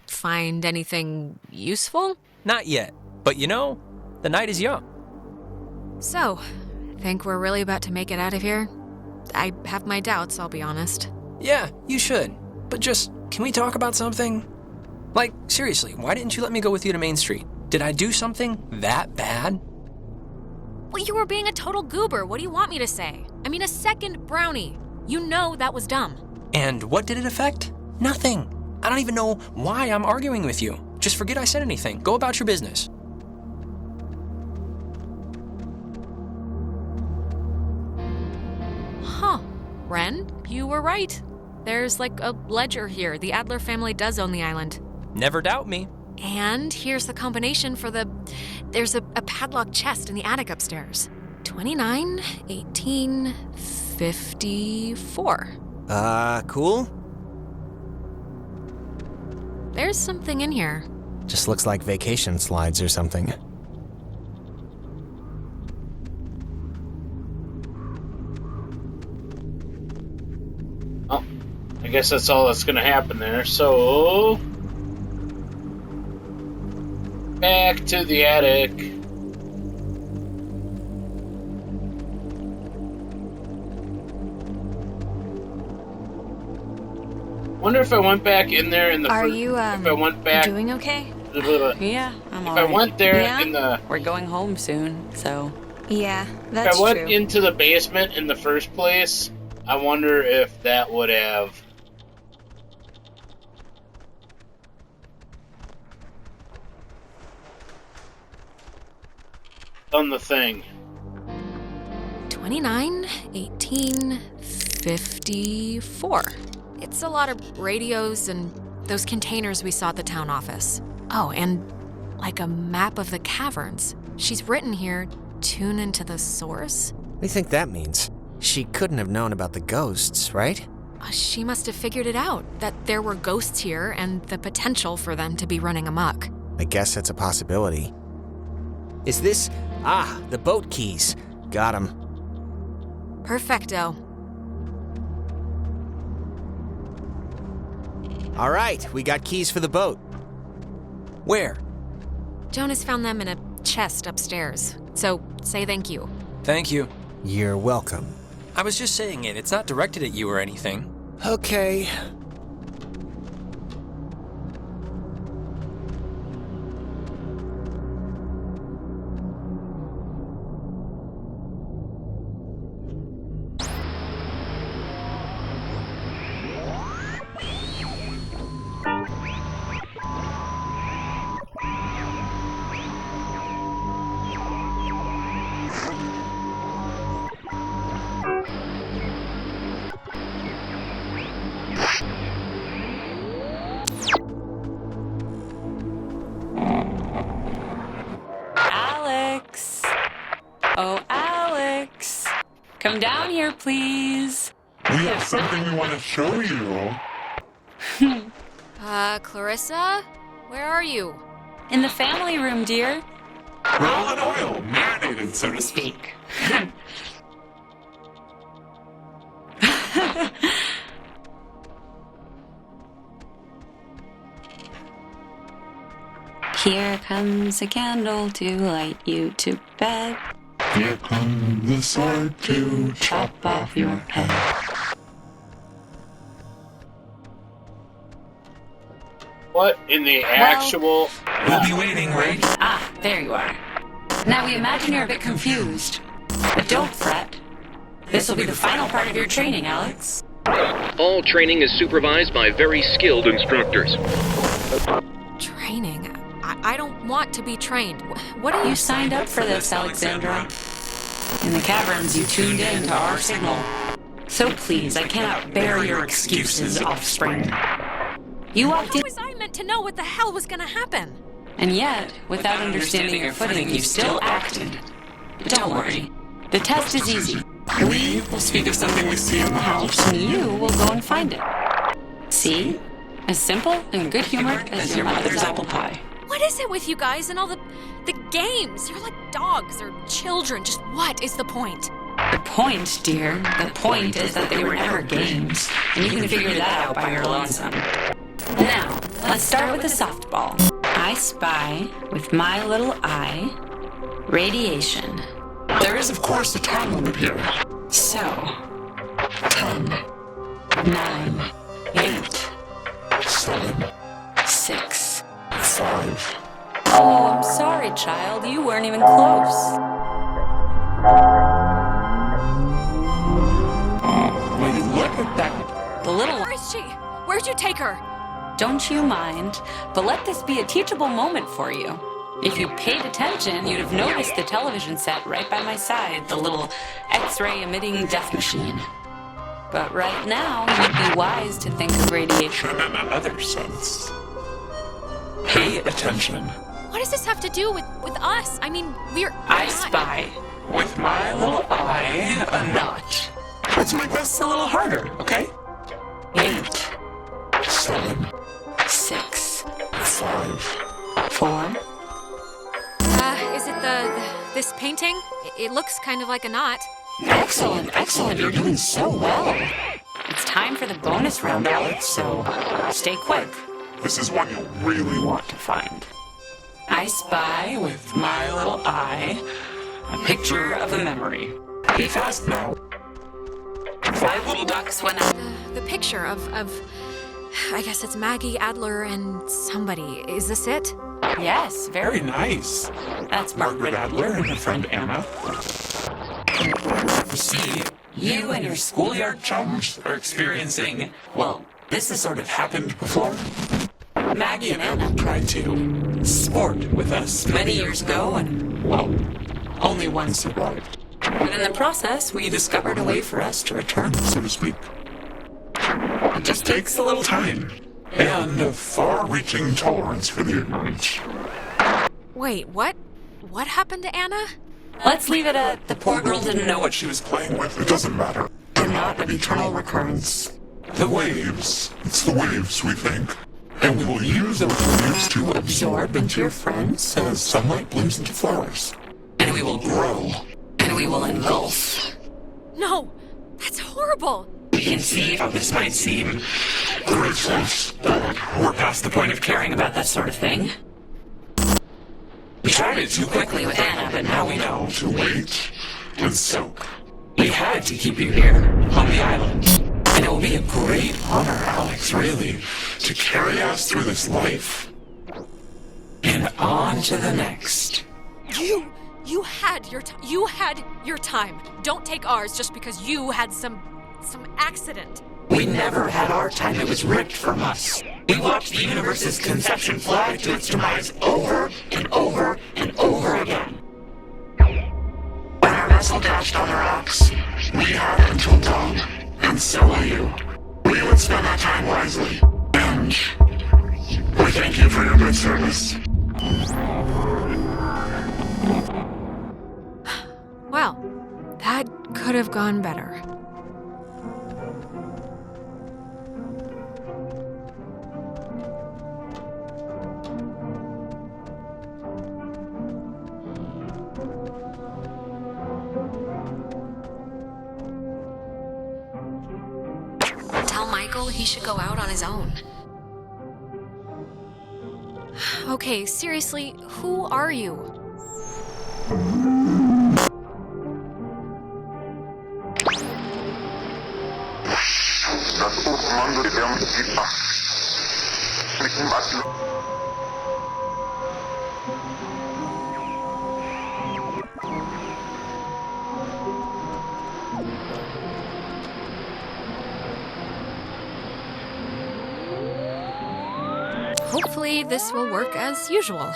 Find anything useful? Not yet, but you know, the night is young. So, think we're really about to make it out of here? I have my doubts, I'll be honest. Yeah, you should. But just, can we talk about something? Like, seriously, why didn't you let me go with you to Main Street? Did I do something that bad? Well, you were being a total goober. What do you want me to say? I mean, a second brownie. You know that was dumb. And what did it affect? Nothing. I don't even know why I'm arguing with you. Just forget I said anything. Go about your business. Huh. Ren, you were right. There's like a ledger here. The Adler family does own the island. Never doubt me. And here's the combination for the... There's a padlocked chest in the attic upstairs. 29, 18, 54. Cool? There's something in here. Just looks like vacation slides or something. Oh, I guess that's all that's gonna happen there, so... Back to the attic. Wonder if I went back in there in the... Are you, if I went back... doing okay? Yeah, I'm If alright. I went there Yeah? in the... We're going home soon, so... Yeah, If that's I went true. into the basement in the first place, I wonder if that would have... done the thing. 29, 18, 54. It's a lot of radios and those containers we saw at the town office. Oh, and like a map of the caverns. She's written here, tune into the source. What do you think that means? She couldn't have known about the ghosts, right? She must have figured it out, that there were ghosts here and the potential for them to be running amok. I guess that's a possibility. Is this... Ah, the boat keys. Got 'em. Perfecto. All right, we got keys for the boat. Where? Jonas found them in a chest upstairs, so say thank you. Thank you. You're welcome. I was just saying it. It's not directed at you or anything. Okay. Alex! Oh, Alex! Come down here, please. We have something we want to show you. Clarissa? Where are you? In the family room, dear. Raw in oil, marinated, so to speak. Here comes a candle to light you to bed. Here comes the sword to chop off your head. What in the actual... We'll be waiting, right? Ah, there you are. Now we imagine you're a bit confused. But don't fret. This will be the final part of your training, Alex. All training is supervised by very skilled instructors. Training? I don't want to be trained. What are you... You signed up for this, Alexandra. In the caverns, you tuned in to our signal. So please, I cannot bear your excuses, offspring. You walked in... How was I meant to know what the hell was gonna happen? And yet, without understanding your footing, you still acted. But don't worry. The test is easy. We will speak of something we see in the house, and you will go and find it. See? As simple and good-humored as your mother's apple pie. What is it with you guys and all the games? You're like dogs or children. Just what is the point? The point, dear, the point is that they were never games, and you can figure that out by your lonesome. Now, let's start with the softball. I spy, with my little eye, radiation. There is, of course, a time limit here. So, 10, 9, 8, 7, 6, 5. Oh, I'm sorry, child. You weren't even close. When you look at that... The little... Where is she? Where'd you take her? Don't you mind, but let this be a teachable moment for you. If you paid attention, you'd have noticed the television set right by my side, the little X-ray emitting death machine. But right now, you'd be wise to think of radiation in another sense. Pay attention. What does this have to do with us? I mean, we're I not... spy, with my little eye, a knot. Let's make this a little harder, okay? 8, 7, 6, 5, 4. Is it this painting? It looks kind of like a knot. Excellent, excellent. You're doing so well. It's time for the bonus round, Alex, so stay quick. This is one you really want to find. I spy with my little eye a picture of a memory. Be fast now. 5 little ducks went out. The picture of I guess it's Maggie, Adler, and somebody. Is this it? Yes, Very nice. That's Margaret Adler and her friend Anna. See, you and your schoolyard chums are experiencing, well, this has sort of happened before. Maggie and Anna tried to sport with us many years ago, and, well, only one survived. But in the process, we discovered a way for us to return, so to speak. It just takes a little time. And a far-reaching tolerance for the ignorant. Wait, what? What happened to Anna? Let's leave it at the poor girl didn't know what she was Playing with, it doesn't matter. They're not an eternal recurrence. The waves. It's the waves, we think. And we will use those waves to absorb into your friends as sunlight blooms into flowers. And we will grow. And we will engulf. No, that's horrible. We can see how this might seem graceless, but we're past the point of caring about that sort of thing. We tried it too quickly with Anna, but now we know To wait and soak. we had to keep you here on the island. And it will be a great honor, Alex, really, To carry us through this life. and on to the next. You had your time. You had your time. Don't take ours just because you had some accident. We never had our time. It was ripped from us. We watched the universe's conception fly to its demise over and over and over again. When our vessel dashed on the rocks, we had until dawn, and so will you. We would spend that time wisely, and we thank you for your good service. Well, that could have gone better. Tell Michael he should go out on his own. Okay, seriously, who are you? Hopefully, this will work as usual.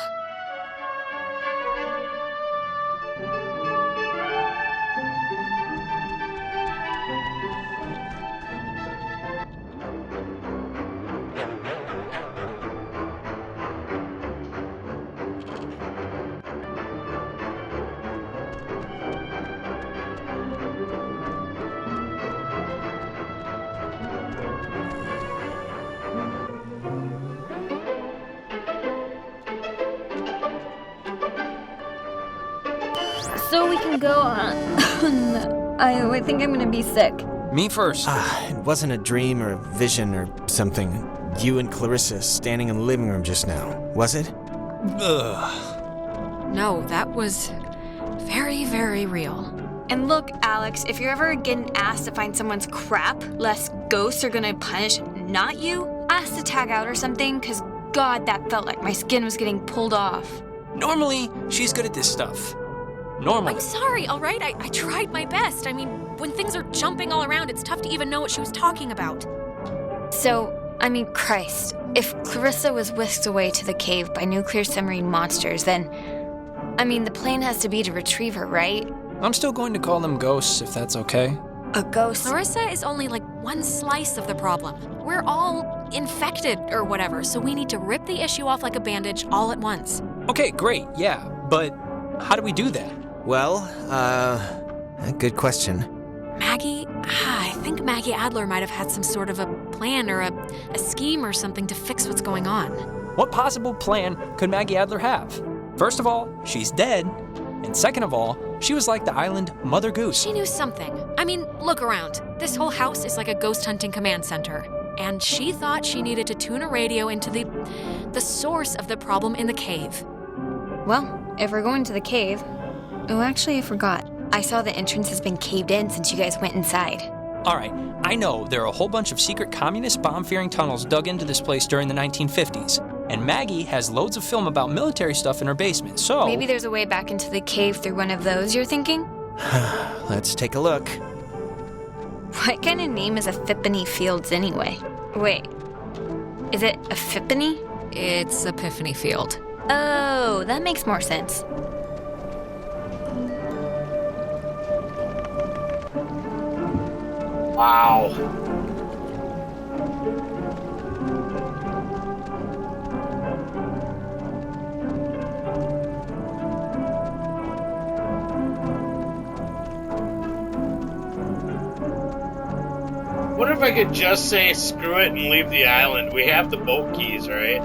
So we can go on. I think I'm gonna be sick. Me first. It wasn't a dream or a vision or something. You and Clarissa standing in the living room just now, was it? Ugh. No, that was very, very real. And look, Alex, if you're ever getting asked to find someone's crap, less ghosts are gonna punish not you, ask to tag out or something, cause God, that felt like my skin was getting pulled off. Normally, she's good at this stuff. Normally. I'm sorry, all right? I tried my best. I mean, when things are jumping all around, it's tough to even know what she was talking about. So, I mean, Christ, if Clarissa was whisked away to the cave by nuclear submarine monsters, then, I mean, the plan has to be to retrieve her, right? I'm still going to call them ghosts, if that's okay. A ghost? Clarissa is only like one slice of the problem. We're all infected or whatever, so we need to rip the issue off like a bandage all at once. Okay, great, yeah, but how do we do that? Well, good question. Maggie, I think Maggie Adler might have had some sort of a plan or a scheme or something to fix what's going on. What possible plan could Maggie Adler have? First of all, she's dead. And second of all, she was like the island Mother Goose. She knew something. I mean, look around. This whole house is like a ghost hunting command center. And she thought she needed to tune a radio into the source of the problem in the cave. Well, if we're going to the cave... Oh, actually, I forgot. I saw the entrance has been caved in since you guys went inside. All right, I know there are a whole bunch of secret communist bomb-fearing tunnels dug into this place during the 1950s. And Maggie has loads of film about military stuff in her basement, so... Maybe there's a way back into the cave through one of those, you're thinking? Let's take a look. What kind of name is Epiphany Fields anyway? Wait, is it Epiphany? It's Epiphany Field. Oh, that makes more sense. Wow. What if I could just say screw it and leave the island? We have the boat keys, right?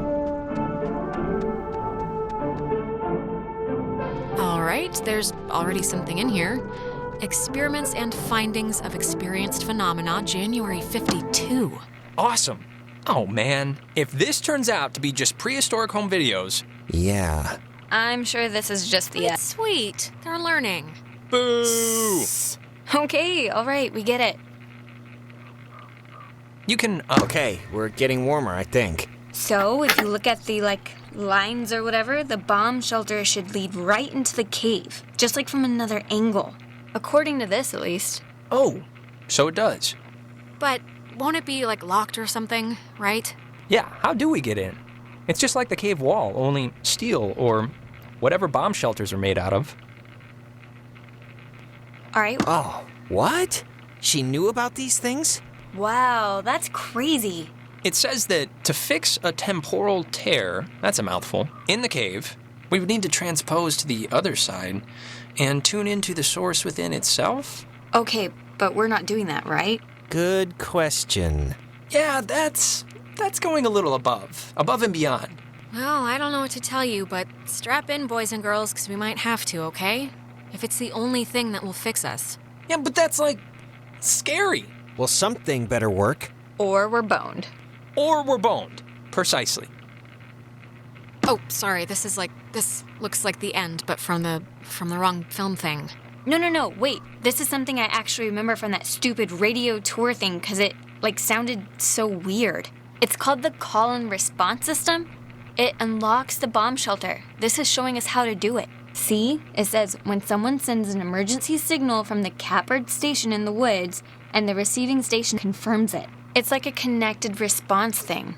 All right, there's already something in here. Experiments and Findings of Experienced Phenomena, January 52. Awesome. Oh, man. If this turns out to be just prehistoric home videos... Yeah. I'm sure this is just the... It's sweet. They're learning. Boo! Okay, all right, we get it. You can... Okay, we're getting warmer, I think. So, if you look at the, lines or whatever, the bomb shelter should lead right into the cave, just like from another angle. According to this, at least. Oh, so it does. But won't it be, locked or something, right? Yeah, how do we get in? It's just like the cave wall, only steel or whatever bomb shelters are made out of. All right. Oh, what? She knew about these things? Wow, that's crazy. It says that to fix a temporal tear, that's a mouthful, in the cave, we would need to transpose to the other side and tune into the source within itself? Okay, but we're not doing that, right? Good question. Yeah, that's going a little above and beyond. Well, I don't know what to tell you, but strap in, boys and girls, because we might have to, okay? If it's the only thing that will fix us. Yeah, but that's, scary. Well, something better work. Or we're boned. Or we're boned. Precisely. Oh, sorry, this looks like the end, but from the wrong film thing. No, wait. This is something I actually remember from that stupid radio tour thing, because it, sounded so weird. It's called the call and response system. It unlocks the bomb shelter. This is showing us how to do it. See? It says, when someone sends an emergency signal from the Catbird station in the woods, and the receiving station confirms it. It's like a connected response thing.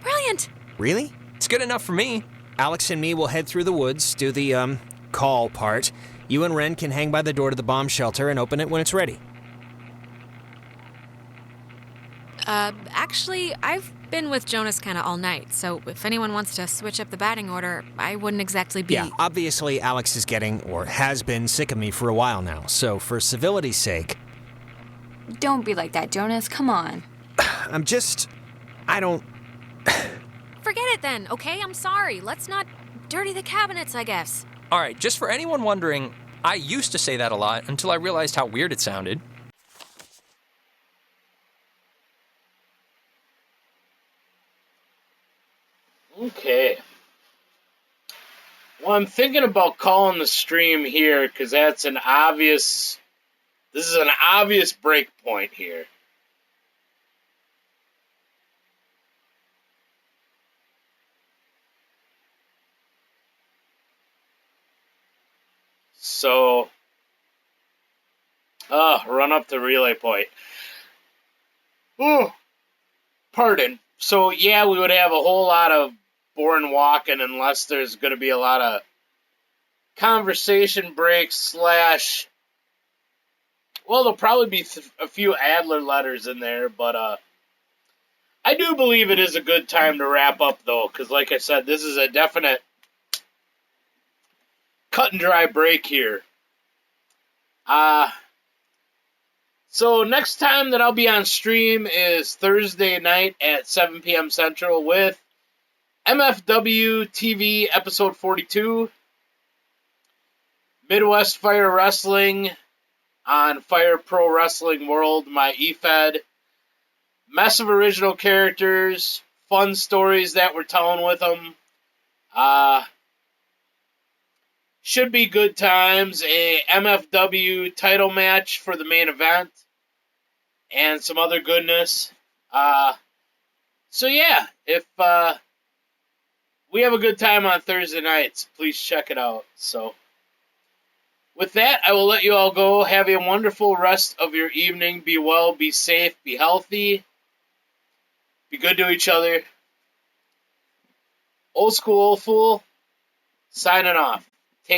Brilliant! Really? It's good enough for me. Alex and me will head through the woods, do the, call part. You and Ren can hang by the door to the bomb shelter and open it when it's ready. Actually, I've been with Jonas kinda all night, so if anyone wants to switch up the batting order, I wouldn't exactly be... Yeah, obviously Alex is getting, or has been, sick of me for a while now, so for civility's sake... Don't be like that, Jonas. Come on. I don't... Forget it then, okay? I'm sorry. Let's not dirty the cabinets, I guess. All right, just for anyone wondering, I used to say that a lot until I realized how weird it sounded. Okay. Well, I'm thinking about calling the stream here because this is an obvious break point here. So, run up the relay point. Oh, pardon. So, yeah, we would have a whole lot of boring walking unless there's going to be a lot of conversation breaks / well, there'll probably be a few Adler letters in there, but I do believe it is a good time to wrap up, though, because like I said, this is a definite cut and dry break here. So next time that I'll be on stream is Thursday night at 7 p.m. Central with MFW TV episode 42, Midwest Fire Wrestling on Fire Pro Wrestling World, my eFed, mess of original characters, fun stories that we're telling with them. Should be good times. A MFW title match for the main event. And some other goodness. So yeah, if we have a good time on Thursday nights, please check it out. So with that, I will let you all go. Have a wonderful rest of your evening. Be well, be safe, be healthy. Be good to each other. Old School Old Fool, signing off.